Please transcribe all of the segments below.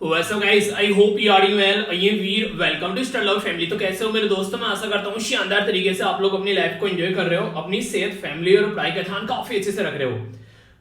वैसे guys I hope you are well. ये we're welcome to star love family. तो कैसे हो मेरे दोस्तों, मैं आशा करता हूँ शानदार तरीके से आप लोग अपनी लाइफ को एंजॉय कर रहे हो, अपनी सेहत, फैमिली और पढ़ाई का ध्यान काफी अच्छे से रख रहे हो।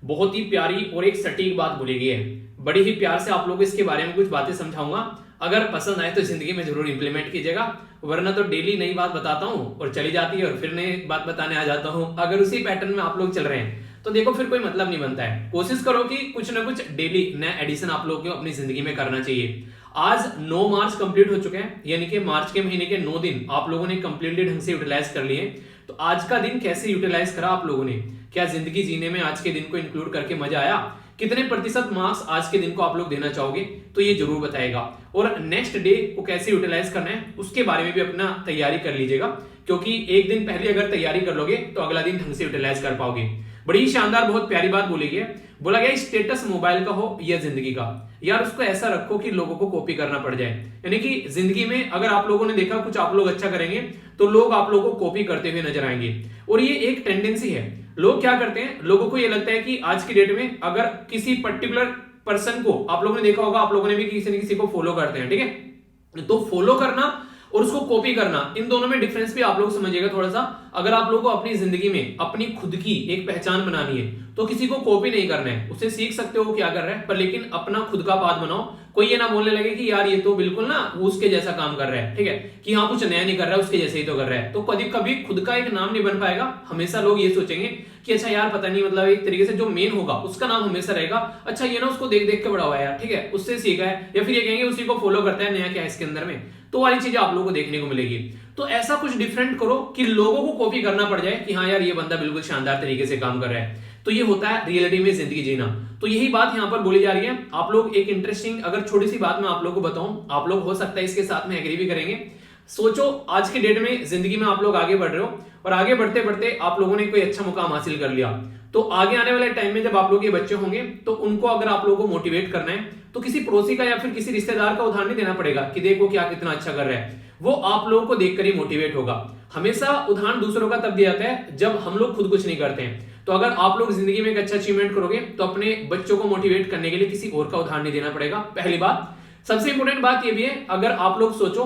बहुत ही प्यारी और एक सटीक बात बोली गई है, बड़ी ही प्यार से आप लोगों को इसके बारे में कुछ बातें समझाऊंगा। अगर पसंद आए तो जिंदगी में जरूर इंप्लीमेंट कीजिएगा, वरना तो डेली नई बात बताता हूँ और चली जाती है और फिर नई बात बताने आ जाता हूँ। अगर उसी पैटर्न में आप लोग चल रहे हैं तो देखो फिर कोई मतलब नहीं बनता है। कोशिश करो कि कुछ ना कुछ डेली नया एडिशन आप लोगों को अपनी जिंदगी में करना चाहिए। आज 9 मार्च कंप्लीट हो चुके हैं, यानी कि मार्च के महीने के 9 दिन आप लोगों ने कंप्लीटली ढंग से यूटिलाइज कर लिए। तो आज का दिन कैसे यूटिलाइज करा आप लोगों ने, क्या जिंदगी जीने में आज के दिन को इंक्लूड करके मजा आया, कितने प्रतिशत मार्क्स आज के दिन को आप लोग देना चाहोगे, तो ये जरूर बताएगा। और नेक्स्ट डे को कैसे यूटिलाइज करना है उसके बारे में भी अपना तैयारी कर लीजिएगा, क्योंकि एक दिन पहले अगर तैयारी कर लोगे तो अगला दिन ढंग से यूटिलाइज कर पाओगे। बड़ी शानदार बहुत प्यारी बात बोली गई है। बोला गया स्टेटस मोबाइल का हो या जिंदगी का, यार उसको ऐसा रखो कि लोगों को कॉपी करना पड़ जाए। यानी कि जिंदगी में अगर आप लोगों ने देखा कुछ आप लोग अच्छा करेंगे तो लोग आप लोगों को कॉपी करते हुए नजर आएंगे। और ये एक टेंडेंसी है, लोग क्या करते हैं, लोगों को ये लगता है कि आज की डेट में अगर किसी पर्टिकुलर पर्सन को आप लोगों ने देखा होगा, आप लोगों ने भी किसी न किसी को फॉलो करते हैं, ठीक है। तो फॉलो करना और उसको कॉपी करना, इन दोनों में डिफरेंस भी आप लोग समझिएगा थोड़ा सा। अगर आप लोगों को अपनी जिंदगी में अपनी खुद की एक पहचान बनानी है तो किसी को कॉपी नहीं करना है, उसे सीख सकते हो क्या कर रहा है, पर लेकिन अपना खुद का पाथ बनाओ। कोई ये ना बोलने लगे कि यार ये तो बिल्कुल ना उसके जैसा काम कर रहा है, ठीक है, कि हाँ कुछ नया नहीं कर रहा है, उसके जैसे ही तो कर रहा है। तो कभी कभी खुद का एक नाम नहीं बन पाएगा। हमेशा लोग ये सोचेंगे कि अच्छा यार पता नहीं, मतलब एक तरीके से जो मेन होगा उसका नाम हमेशा रहेगा, अच्छा ये ना उसको देख देख के बड़ा हुआ है यार, ठीक है, उससे सीखा है, या फिर ये कहेंगे उसी को फॉलो करता है, नया क्या है इसके अंदर में, तो वाली चीजें आप लोगों को देखने को मिलेगी। तो ऐसा कुछ डिफरेंट करो कि लोगों को कॉपी करना पड़ जाए कि हाँ यार ये बंदा बिल्कुल शानदार तरीके से काम कर रहा है। तो ये होता है रियलिटी में जिंदगी जीना। तो यही बात यहां पर बोली जा रही है। आप लोग एक इंटरेस्टिंग अगर छोटी सी बात मैं आप लोगों को बताऊं, आप लोग हो सकता है इसके साथ में एग्री भी करेंगे। सोचो आज के डेट में जिंदगी में आप लोग आगे बढ़ रहे हो और आगे बढ़ते बढ़ते आप लोगों ने कोई अच्छा मुकाम हासिल कर लिया, तो आगे आने वाले टाइम में जब आप लोग के बच्चे होंगे तो उनको अगर आप लोगों को मोटिवेट करना है तो किसी पड़ोसी का या फिर किसी रिश्तेदार का उदाहरण नहीं देना पड़ेगा कि देखो क्या कितना अच्छा कर रहा है, वो आप लोगों को देखकर ही मोटिवेट होगा। हमेशा उदाहरण दूसरों का तब दिया जाता है जब हम लोग खुद कुछ नहीं करते हैं। तो अगर आप लोग जिंदगी में एक अच्छा अचीवमेंट करोगे तो अपने बच्चों को मोटिवेट करने के लिए किसी और का उदाहरण नहीं देना पड़ेगा, पहली बात। सबसे इंपॉर्टेंट बात यह भी है, अगर आप लोग सोचो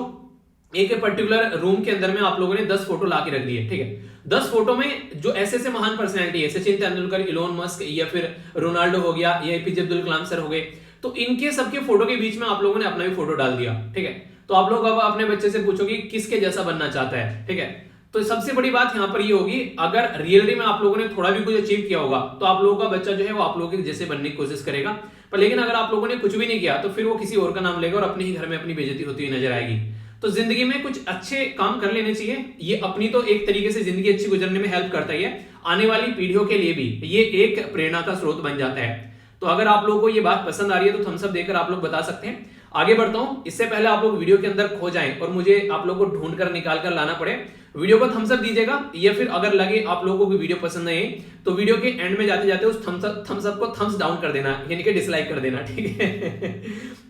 एक पर्टिकुलर रूम के अंदर में आप लोगों ने 10 फोटो ला के रख दिए, ठीक है, 10 फोटो में जो ऐसे ऐसे महान पर्सनैलिटी है, सचिन तेंदुलकर, इलोन मस्क या फिर रोनाल्डो हो गया या एपीजे अब्दुल कलाम सर हो गए, तो इनके सबके फोटो के बीच में आप लोगों ने अपना भी फोटो डाल दिया, ठीक है। तो आप लोग अब अपने बच्चे से पूछोगे किसके जैसा बनना चाहता है, ठीक है। तो सबसे बड़ी बात यहां पर ये होगी, अगर रियलिटी में आप लोगों ने थोड़ा भी कुछ अचीव किया होगा तो आप लोगों का बच्चा जो है वो आप लोगों के जैसे बनने की कोशिश करेगा। पर लेकिन अगर आप लोगों ने कुछ भी नहीं किया तो फिर वो किसी और का नाम लेगा और अपने ही घर में अपनी बेइज्जती होती हुई नजर आएगी। तो जिंदगी में कुछ अच्छे काम कर लेने चाहिए। ये अपनी तो एक तरीके से जिंदगी अच्छी गुजरने में हेल्प करता ही है, आने वाली पीढ़ियों के लिए भी ये एक प्रेरणा का स्रोत बन जाता है। तो अगर आप लोगों को ये बात पसंद आ रही है तो थम्स अप देकर आप लोग बता सकते हैं। आगे बढ़ता हूं, इससे पहले आप लोग वीडियो के अंदर खो जाएं और मुझे आप लोगों को ढूंढ कर निकाल कर लाना पड़े, वीडियो को थम्स अप दीजिएगा, या फिर अगर लगे आप लोगों को वीडियो पसंद नहीं तो वीडियो के एंड में जाते जाते उस थम्स अप को थम्स डाउन कर देना, यानी कि डिसलाइक कर देना, ठीक है।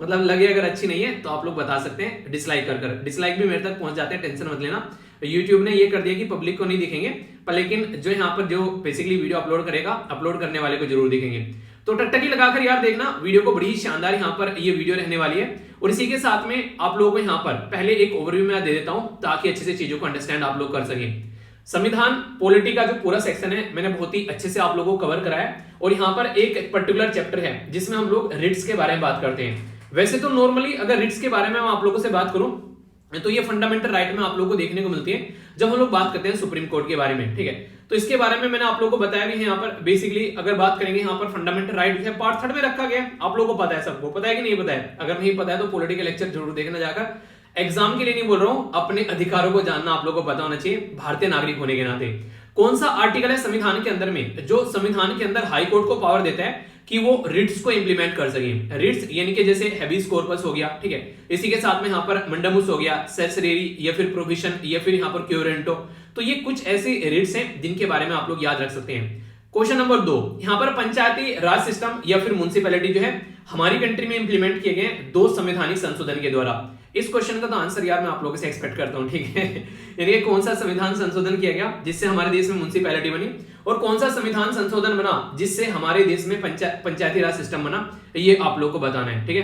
मतलब लगे अगर अच्छी नहीं है तो आप लोग बता सकते हैं डिसलाइक कर। डिसलाइक भी मेरे तक पहुंच जाते हैं, टेंशन मत लेना। यूट्यूब ने ये कर दिया कि पब्लिक को नहीं दिखेंगे, पर लेकिन जो यहाँ पर जो बेसिकली वीडियो अपलोड करेगा, अपलोड करने वाले को जरूर दिखेंगे। तो टकटकी लगाकर यार देखना वीडियो को, बड़ी ही शानदार यहाँ पर ये वीडियो रहने वाली है। और इसी के साथ में आप लोगों को यहाँ पर पहले एक ओवरव्यू में दे देता हूं ताकि अच्छे से चीजों को अंडरस्टैंड आप लोग कर सके। संविधान पॉलिटी का जो पूरा सेक्शन है मैंने बहुत ही अच्छे से आप लोगों को कवर कराया है, और यहाँ पर एक पर्टिकुलर चैप्टर है जिसमें हम लोग रिट्स के बारे में बात करते हैं। वैसे तो नॉर्मली अगर रिट्स के बारे में मैं आप लोगों से बात करूं तो ये फंडामेंटल राइट में आप लोगों को देखने को मिलती है जब हम लोग बात करते हैं सुप्रीम कोर्ट के बारे में, ठीक है। तो इसके बारे में मैंने आप लोगों को बताया भी है। यहाँ पर बेसिकली अगर बात करेंगे, यहाँ पर फंडामेंटल राइट है पार्ट 3 में रखा गया। आप लोगों को पता है, सबको पता है कि नहीं पता है? अगर नहीं पता है तो पॉलिटिकल लेक्चर जरूर देखना जाकर। एग्जाम के लिए नहीं बोल रहा हूं, अपने अधिकारों को जानना आप लोगों को पता होना चाहिए भारतीय नागरिक होने के नाते। कौन सा आर्टिकल है संविधान के अंदर में जो संविधान के अंदर हाई कोर्ट को पावर देता है कि वो रिट्स को इंप्लीमेंट कर सके। रिट्स यानी कि जैसे हैबिस कॉर्पस हो गया, ठीक है, इसी के साथ में यहाँ पर मंडमुस हो गया, सेसरेरी या फिर प्रोविशन या फिर यहाँ पर क्योरेंटो। तो ये कुछ ऐसे रिट्स हैं जिनके बारे में आप लोग याद रख सकते हैं। क्वेश्चन नंबर 2, यहाँ पर पंचायती राज सिस्टम या फिर म्युनिसिपैलिटी जो है हमारी कंट्री में इंप्लीमेंट किए गए 2 संवैधानिक संशोधन के द्वारा। इस क्वेश्चन का तो आंसर यार मैं आप लोगों से एक्सपेक्ट करता हूं, ठीक है। यानी कौन सा संविधान संशोधन किया गया जिससे हमारे देश में म्युनिसिपैलिटी बनी, और कौन सा संविधान संशोधन बना जिससे हमारे देश में पंचायती राज सिस्टम बना, ये आप लोगों को बताना है, ठीक है।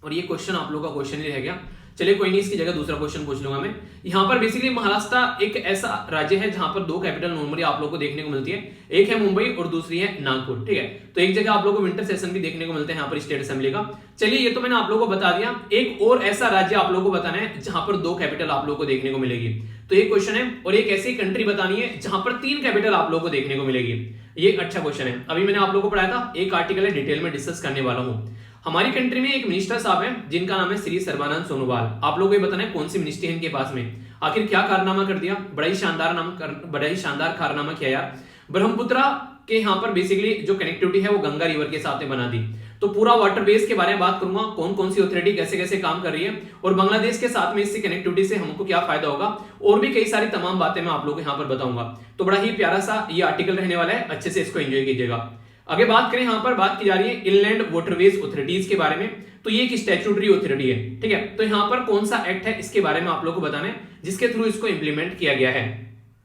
और ये क्वेश्चन आप लोगों का क्वेश्चन ही रह गया। चलिए कोई नहीं, इसकी जगह दूसरा क्वेश्चन पूछ लूंगा मैं। यहाँ पर बेसिकली महाराष्ट्र एक ऐसा राज्य है जहां पर दो कैपिटल नॉर्मली आप लोगों को देखने को मिलती है, एक है मुंबई और दूसरी है नागपुर, ठीक है। तो एक जगह आप लोगों को विंटर सेशन भी देखने को मिलते हैं यहाँ पर स्टेट असेंबली का। चलिए ये तो मैंने आप लोगों को बता दिया। एक और ऐसा राज्य आप लोगों को बताना है जहां पर दो कैपिटल आप लोगों को देखने को मिलेगी, तो ये क्वेश्चन है। और एक ऐसी कंट्री बतानी है जहां पर तीन कैपिटल आप लोगों को देखने को मिलेगी। ये अच्छा क्वेश्चन है। अभी मैंने आप लोगों को पढ़ाया था, एक आर्टिकल है, डिटेल में डिस्कस करने वाला हूं। हमारी कंट्री में एक मिनिस्टर साहब हैं जिनका नाम है श्री सर्बानंद सोनोवाल। आप लोगों को ये बताना है कौन सी मिनिस्ट्री है इनके पास में, आखिर क्या कारनामा कर दिया, बड़ा ही शानदार कारनामा किया यार। ब्रह्मपुत्रा के यहाँ पर बेसिकली जो कनेक्टिविटी है वो गंगा रिवर के साथ में बना दी। तो पूरा वाटर बेस के बारे में बात करूंगा, कौन कौन सी अथॉरिटी कैसे कैसे काम कर रही है और बांग्लादेश के साथ में इससे कनेक्टिविटी से हमको क्या फायदा होगा, और भी कई सारी तमाम बातें मैं आप लोगों को यहाँ पर बताऊंगा। तो बड़ा ही प्यारा सा ये आर्टिकल रहने वाला है, अच्छे से इसको एंजॉय कीजिएगा। आगे बात करें, यहाँ पर बात की जा रही है इनलैंड वाटरवेज अथॉरिटीज के बारे में। तो ये एक स्टैट्यूटरी अथॉरिटी है, ठीक है। तो यहाँ पर कौन सा एक्ट है इसके बारे में आप लोगों को बताना है जिसके थ्रू इसको इंप्लीमेंट किया गया है।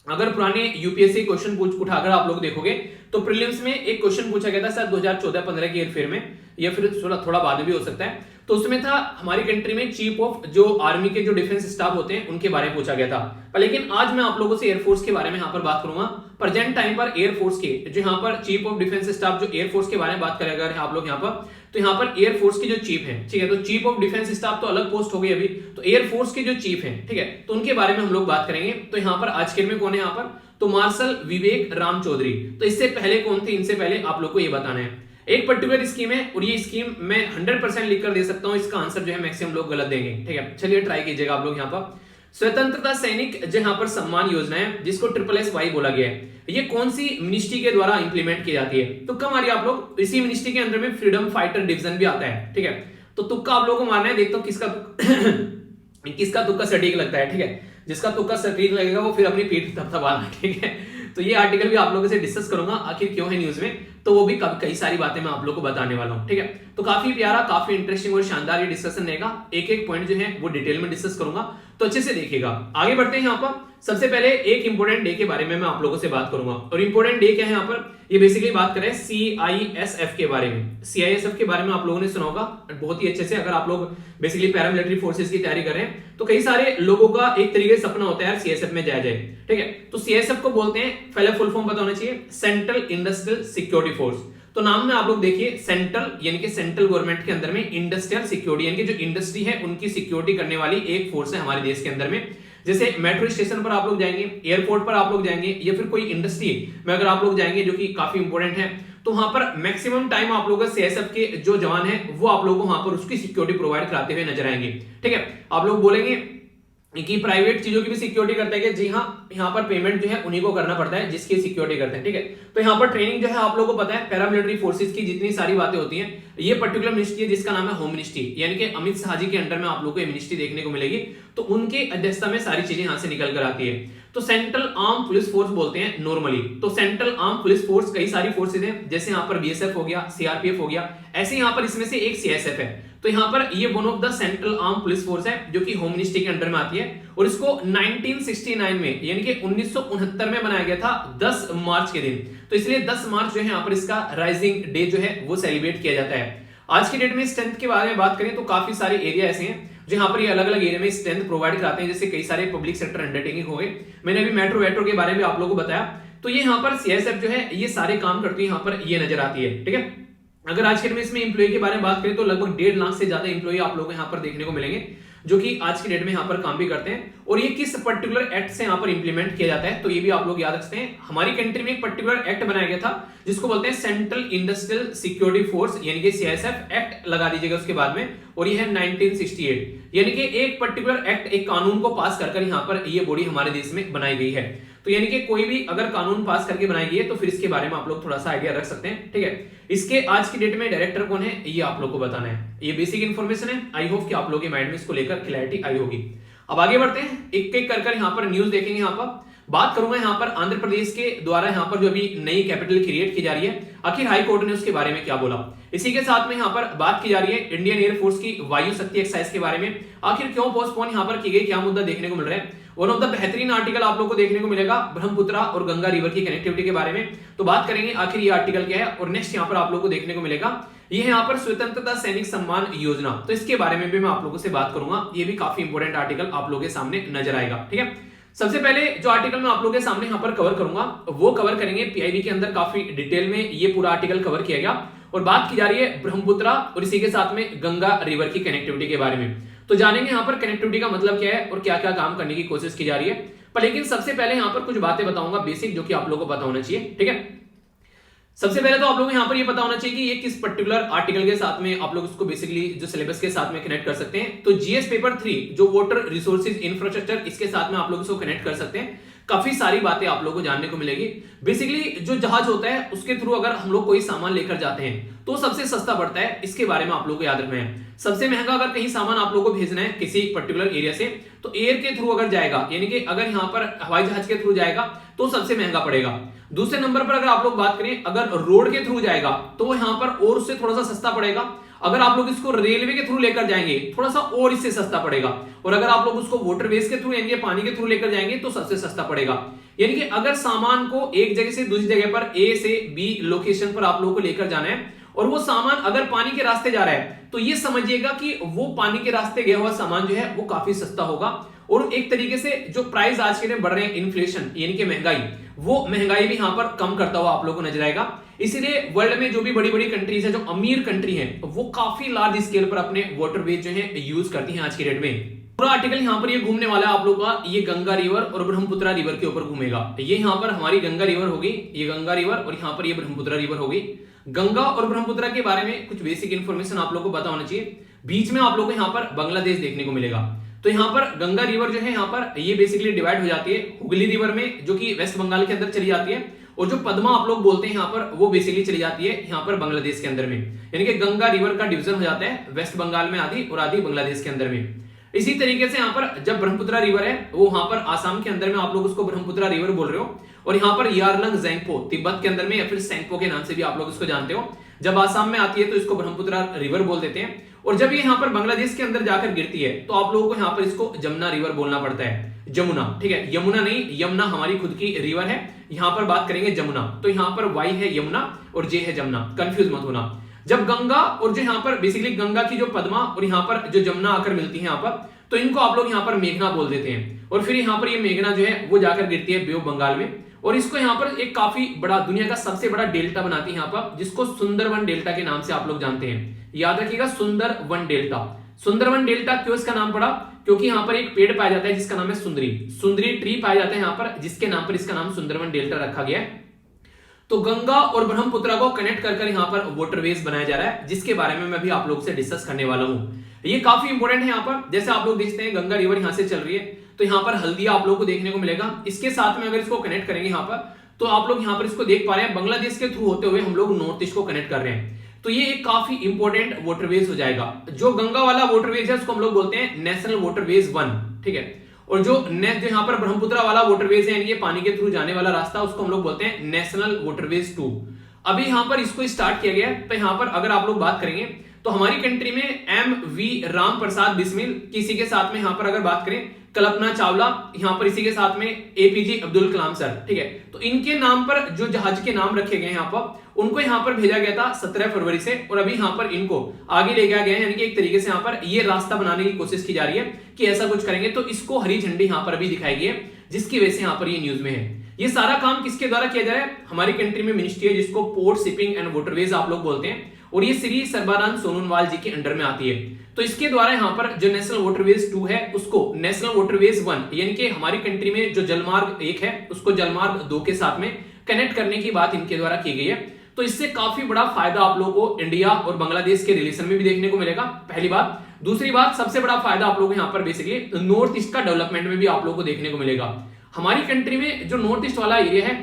अगर पुराने यूपीएससी क्वेश्चन उठाकर आप लोग देखोगे तो प्रीलिम्स में एक क्वेश्चन पूछा गया था शायद 2014-15 के ईयर में, या फिर थोड़ा बाद में भी हो सकता है। तो उसमें था हमारी कंट्री में चीफ ऑफ जो आर्मी के जो डिफेंस स्टाफ होते हैं उनके बारे में पूछा गया था। पर लेकिन आज मैं आप लोगों से एयरफोर्स के बारे में यहाँ पर बात करूंगा। प्रेजेंट टाइम पर एयरफोर्स के जो यहाँ पर चीफ ऑफ डिफेंस स्टाफ जो एयरफोर्स के बारे में बात करेगा आप लोग यहाँ पर, तो यहाँ पर एयरफोर्स के जो चीफ है, ठीक है। तो चीफ ऑफ डिफेंस स्टाफ तो अलग पोस्ट हो गई अभी, तो एयरफोर्स के जो चीफ है, ठीक है, तो उनके बारे में हम लोग बात करेंगे। तो यहाँ पर आज के में कौन है यहाँ पर, तो मार्शल विवेक राम चौधरी। तो इससे पहले कौन थे, इनसे पहले आप लोग को ये बताना है। एक पर्टिकुलर स्कीम है और ये स्कीम मैं 100% लिख कर दे सकता हूं, इसका आंसर जो है मैक्सिमम लोग गलत देंगे, ठीक है। चलिए ट्राई कीजिएगा आप लोग यहाँ पर। स्वतंत्रता सैनिक जहां पर सम्मान योजना है जिसको SSSY बोला गया है, ये कौन सी मिनिस्ट्री के द्वारा इंप्लीमेंट की जाती है, तो कम आ रही है आप लोग, इसी मिनिस्ट्री के अंदर में फ्रीडम फाइटर डिवीजन भी आता है, ठीक है। तो तुक्का आप लोगों को मारना है, देखता हूं किसका तुक्का सटीक लगता है, ठीक है। जिसका तुक्का सटीक लगेगा वो फिर अपनी पीठ थपथपाना, ठीक है। तो ये आर्टिकल भी आप लोगों से डिस्कस करूंगा आखिर क्यों है न्यूज में, तो वो भी कई सारी बातें मैं आप लोगों को बताने वाला हूं, ठीक है। तो काफी प्यारा, काफी इंटरेस्टिंग और शानदार ये डिस्कशन रहेगा। एक एक पॉइंट जो है वो डिटेल में डिस्कस करूंगा, तो अच्छे से देखिएगा। आगे बढ़ते हैं। यहाँ पर सबसे पहले एक इंपोर्टेंट डे के बारे में मैं आप लोगों से बात करूंगा, और इंपोर्टेंट डे क्या है यहाँ पर, ये बेसिकली बात करें CISF के बारे में। CISF के बारे में आप लोगों ने सुना होगा बहुत ही अच्छे से, अगर आप लोग बेसिकली पैरामिलिट्री फोर्सेस की तैयारी कर रहे हैं तो कई सारे लोगों का एक तरीके से सपना होता है यार CISF में जाया जाए, ठीक है। तो CISF को बोलते हैं, पहले फुल फॉर्म पता होना चाहिए, सेंट्रल इंडस्ट्रियल सिक्योरिटी फोर्स। तो नाम में आप लोग देखिए सेंट्रल, यानी कि सेंट्रल गवर्नमेंट के अंदर में इंडस्ट्रियल सिक्योरिटी, यानी कि जो इंडस्ट्री है उनकी सिक्योरिटी करने वाली एक फोर्स है हमारे देश के अंदर में। जैसे मेट्रो स्टेशन पर आप लोग जाएंगे, एयरपोर्ट पर आप लोग जाएंगे, या फिर कोई इंडस्ट्री में अगर आप लोग जाएंगे जो कि काफी इंपॉर्टेंट है, तो वहां पर मैक्सिमम टाइम आप लोगों को CISF के जो जवान है वो आप लोगों को वहां पर उसकी सिक्योरिटी प्रोवाइड कराते हुए नजर आएंगे, ठीक है। आप लोग बोलेंगे कि प्राइवेट चीजों की भी सिक्योरिटी करते हैं, कि जी हाँ, यहाँ पर पेमेंट जो है उन्हीं को करना पड़ता है जिसकी सिक्योरिटी करते हैं, ठीक है। तो यहाँ पर ट्रेनिंग जो है आप लोगों को पता है, पैरामिलिट्री फोर्सेस की जितनी सारी बातें होती हैं, ये पर्टिकुलर मिनिस्ट्री है जिसका नाम है होम मिनिस्ट्री, यानी कि अमित शाह जी के अंडर में आप लोगों को ये मिनिस्ट्री देखने को मिलेगी। तो उनके अध्यक्षता में सारी चीजें यहाँ से निकल कर आती है। तो सेंट्रल आर्म पुलिस फोर्स बोलते हैं नॉर्मली। तो सेंट्रल आर्म पुलिस फोर्स कई सारी फोर्सेज हैं, जैसे यहाँ पर BSF हो गया, CRPF हो गया, ऐसे यहाँ पर इसमें से एक CISF है। तो यहाँ पर ये one of the central arm police force है जो कि होम मिनिस्ट्री के अंडर में आती है, और इसको 1969 में यानी कि 1969 में बनाया गया था 10 मार्च के दिन। तो इसलिए 10 मार्च जो है यहाँ पर इसका राइजिंग डे जो है वो सेलिब्रेट किया जाता है। आज की डेट में स्ट्रेंथ के बारे में बात करें तो काफी सारे एरिया ऐसे हैं जहां पर ये अलग अलग एरिया में स्ट्रेंथ प्रोवाइड कराते हैं, जैसे कई सारे पब्लिक सेक्टर अंडरटेकिंग हो गए, मैंने अभी मेट्रो के बारे में आप लोगों को बताया। तो ये यहाँ पर CISF जो है ये सारे काम करती है, यहाँ पर ये नजर आती है, ठीक है। अगर आज के डेट में इसमें एम्प्लॉय के बारे में बात करें तो लगभग 1.5 लाख से ज्यादा एम्प्लॉय आप लोगों को यहाँ पर देखने को मिलेंगे जो कि आज की डेट में यहाँ पर काम भी करते हैं। और ये किस पर्टिकुलर एक्ट से यहाँ पर इंप्लीमेंट किया जाता है, तो ये भी आप लोग याद रखते हैं। हमारी कंट्री में एक पर्टिकुलर एक्ट बनाया गया था जिसको बोलते हैं सेंट्रल इंडस्ट्रियल सिक्योरिटी फोर्स, यानी कि CISF एक्ट लगा दीजिएगा उसके बाद में, और ये है 1968, यानी कि एक पर्टिकुलर एक्ट, एक कानून को पास कर यहाँ पर ये बॉडी हमारे देश में बनाई गई है। तो यानी कि कोई भी अगर कानून पास करके बनाई गई है तो फिर इसके बारे में आप लोग थोड़ा सा आइडिया रख सकते हैं, ठीक है। इसके आज की डेट में डायरेक्टर कौन है ये आप लोग को बताना है। ये बेसिक इन्फॉर्मेशन है, आई होप कि आप लोगों के माइंड में इसको लेकर क्लैरिटी आई होगी। अब आगे बढ़ते हैं, एक एक कर यहाँ पर न्यूज देखेंगे। यहाँ पर बात करूंगा यहाँ पर आंध्र प्रदेश के द्वारा यहाँ पर जो अभी नई कैपिटल क्रिएट की जा रही है, आखिर हाई कोर्ट ने उसके बारे में क्या बोला। इसी के साथ में यहाँ पर बात की जा रही है इंडियन एयरफोर्स की वायु शक्ति एक्सरसाइज के बारे में, आखिर क्यों पोस्टपोन यहाँ पर की गई, क्या मुद्दा देखने को मिल रहा है। वन ऑफ द बेहतरीन आर्टिकल आप लोगों को देखने को मिलेगा ब्रह्मपुत्रा और गंगा रिवर की कनेक्टिविटी के बारे में, तो बात करेंगे आखिर ये आर्टिकल क्या है। और नेक्स्ट यहाँ पर आप लोगों को देखने को मिलेगा ये है यहाँ पर स्वतंत्रता सैनिक सम्मान योजना, तो इसके बारे में भी मैं आप लोगों से बात करूंगा। ये भी काफी इंपॉर्टेंट आर्टिकल आप लोगों के सामने नजर आएगा। ठीक है, सबसे पहले जो आर्टिकल मैं आप लोगों के सामने यहाँ पर कवर करूंगा वो कवर करेंगे पीआईबी के अंदर, काफी डिटेल में ये पूरा आर्टिकल कवर किया गया और बात की जा रही है ब्रह्मपुत्र और इसी के साथ में गंगा रिवर की कनेक्टिविटी के बारे में। तो जानेंगे यहाँ पर कनेक्टिविटी का मतलब क्या है और क्या क्या काम करने की कोशिश की जा रही है। पर लेकिन सबसे पहले यहाँ पर कुछ बातें बताऊंगा बेसिक, जो कि आप लोगों को पता होना चाहिए। ठीक है, सबसे पहले तो आप लोगों को यहाँ पर ये पता होना चाहिए कि ये किस पर्टिकुलर आर्टिकल के साथ में आप लोग इसको बेसिकली जो सिलेबस के साथ में कनेक्ट कर सकते हैं। तो जीएस पेपर 3 जो वाटर रिसोर्सेज इंफ्रास्ट्रक्चर, इसके साथ में आप लोग इसको कनेक्ट कर सकते हैं। काफी सारी बातें आप लोगों को जानने को मिलेगी। बेसिकली जो जहाज होता है उसके थ्रू अगर हम लोग कोई सामान लेकर जाते हैं तो सबसे सस्ता पड़ता है, इसके बारे में आप लोगों को याद रखना है। सबसे महंगा अगर कहीं सामान आप लोगों को भेजना है किसी पर्टिकुलर एरिया से, तो एयर के थ्रू अगर जाएगा, यानी कि अगर यहाँ पर हवाई जहाज के थ्रू जाएगा तो सबसे महंगा पड़ेगा। दूसरे नंबर पर अगर आप लोग बात करें अगर रोड के थ्रू जाएगा तो यहाँ पर और उससे थोड़ा सा सस्ता पड़ेगा। अगर आप लोग इसको रेलवे के थ्रू लेकर जाएंगे थोड़ा सा और इससे सस्ता पड़ेगा। और अगर आप लोग उसको वाटरवेज के थ्रू यानी पानी के थ्रू लेकर जाएंगे तो सबसे सस्ता पड़ेगा। यानी कि अगर सामान को एक जगह से दूसरी जगह पर ए से बी लोकेशन पर आप लोगों को लेकर जाना है और वो सामान अगर पानी के रास्ते जा रहा है तो ये समझिएगा कि वो पानी के रास्ते गया हुआ सामान जो है वो काफी सस्ता होगा। और एक तरीके से जो प्राइस आज के दिन बढ़ रहे हैं, इन्फ्लेशन यानी कि महंगाई, वो महंगाई भी यहाँ पर कम करता हुआ आप लोगों को नजर आएगा। इसीलिए वर्ल्ड में जो भी बड़ी बड़ी कंट्रीज है, जो अमीर कंट्री है, वो काफी लार्ज स्केल पर अपने वाटरवेज जो है यूज करती हैं आज के डेट में। पूरा आर्टिकल यहाँ पर ये घूमने वाला है आप लोगों का, ये गंगा रिवर और ब्रह्मपुत्र रिवर के ऊपर घूमेगा। ये यहाँ पर हमारी गंगा रिवर होगी, ये गंगा रिवर, और यहाँ पर ये ब्रह्मपुत्र रिवर होगी। गंगा और ब्रह्मपुत्र के बारे में कुछ बेसिक इंफॉर्मेशन आप लोगों को पता होना चाहिए। बीच में आप लोगों को यहाँ पर बांग्लादेश देखने को मिलेगा। तो यहाँ पर गंगा रिवर जो है यहाँ पर ये बेसिकली डिवाइड हो जाती है हुगली रिवर में, जो कि वेस्ट बंगाल के अंदर चली जाती है, और जो पद्मा आप लोग बोलते हैं यहाँ पर वो बेसिकली चली जाती है यहाँ पर बांग्लादेश के अंदर में। यानी कि गंगा रिवर का डिवीजन हो जाता है वेस्ट बंगाल में आधी और आधी बांग्लादेश के अंदर में। इसी तरीके से यहाँ पर जब ब्रह्मपुत्र रिवर है वो वहां पर आसाम के अंदर में आप लोग उसको ब्रह्मपुत्र रिवर बोल रहे हो, और यहाँ पर यारलंग ज़ेंगपो तिब्बत के अंदर में या फिर सेंगपो के नाम से भी आप लोग इसको जानते हो। जब आसाम में आती है तो इसको ब्रह्मपुत्र रिवर बोल देते हैं, और जब ये यहाँ पर बांग्लादेश के अंदर जाकर गिरती है तो आप लोगों को यहाँ पर इसको जमुना रिवर बोलना पड़ता है। जमुना, ठीक है, यमुना नहीं, यमुना हमारी खुद की रिवर है, यहाँ पर बात करेंगे जमुना। तो यहाँ पर वाई है यमुना और जे है जमुना, कंफ्यूज मत होना। जब गंगा और जो यहाँ पर बेसिकली गंगा की जो पद्मा और यहाँ पर जो जमुना आकर मिलती है यहाँ पर, तो इनको आप लोग यहाँ पर मेघना बोल देते हैं। और फिर यहाँ पर ये मेघना जो है वो जाकर गिरती है बे ऑफ बंगाल में, और इसको यहाँ पर एक काफी बड़ा, दुनिया का सबसे बड़ा डेल्टा बनाती है यहाँ पर, जिसको सुंदरवन डेल्टा के नाम से आप लोग जानते हैं। याद रखिएगा, सुंदरवन डेल्टा। सुंदरवन डेल्टा क्यों इसका नाम पड़ा? क्योंकि यहाँ पर एक पेड़ पाया जाता है जिसका नाम है सुंदरी, सुंदरी ट्री पाया जाता है यहाँ पर, जिसके नाम पर इसका नाम सुंदरवन डेल्टा रखा गया है। तो गंगा और ब्रह्मपुत्र को कनेक्ट कर यहाँ पर वाटरवेज बनाया जा रहा है, जिसके बारे में मैं भी आप लोगों से डिस्कस करने वाला हूँ। ये काफी इंपॉर्टेंट है यहाँ पर। जैसे आप लोग देखते हैं गंगा रिवर यहाँ से चल रही है, तो यहाँ पर हल्दिया आप लोगों को देखने को मिलेगा। इसके साथ में अगर इसको कनेक्ट करेंगे यहाँ पर, तो आप लोग यहाँ पर इसको देख पा रहे हैं, बांग्लादेश के थ्रू होते हुए हम लोग नॉर्थ ईस्ट को कनेक्ट कर रहे हैं। तो ये एक काफी इंपॉर्टेंट वाटरवेज हो जाएगा। जो गंगा वाला वाटरवेज है उसको हम लोग बोलते हैं नेशनल वाटरवेज 1, ठीक है। और जो यहाँ पर ब्रह्मपुत्र वाला वाटरवेज है, यानी पानी के थ्रू जाने वाला रास्ता, उसको हम लोग बोलते हैं नेशनल वाटरवेज 2। अभी यहाँ पर इसको स्टार्ट किया गया है। तो यहाँ पर अगर आप लोग बात करेंगे तो हमारी कंट्री में एम.वी. राम प्रसाद बिस्मिल, किसी के साथ में यहाँ पर अगर बात करें कल्पना चावला, यहाँ पर इसी के साथ में एपीजे अब्दुल कलाम सर, ठीक है। तो इनके नाम पर जो जहाज के नाम रखे गए यहाँ पर, उनको यहाँ पर भेजा गया था 17 फरवरी से, और अभी यहाँ पर इनको आगे ले गया गया है। यानी कि एक तरीके से यहाँ पर ये रास्ता बनाने की कोशिश की जा रही है कि ऐसा कुछ करेंगे। तो इसको हरी झंडी यहाँ पर अभी दिखाई गई है, जिसकी वजह से यहाँ पर ये न्यूज में है। ये सारा काम किसके द्वारा किया जा रहा है? हमारी कंट्री में मिनिस्ट्री है जिसको पोर्ट शिपिंग एंड वाटरवेज आप लोग बोलते हैं, और ये श्री सर्बानंद सोनोवाल जी के अंडर में आती है। तो इसके द्वारा यहाँ पर जो नेशनल वाटरवेज 2 है उसको नेशनल वाटरवेज 1, यानी कि हमारी कंट्री में जो जलमार्ग 1 है उसको जलमार्ग 2 के साथ में कनेक्ट करने की बात इनके द्वारा की गई है। तो इससे काफी बड़ा फायदा आप लोगों को इंडिया और बांग्लादेश के रिलेशन में भी देखने को मिलेगा, पहली बात। दूसरी बात, सबसे बड़ा फायदा आप लोगों को यहाँ पर बेसिकली नॉर्थ ईस्ट का डेवलपमेंट में भी आप लोगों को देखने को मिलेगा। हमारी कंट्री में जो नॉर्थ ईस्ट वाला एरिया है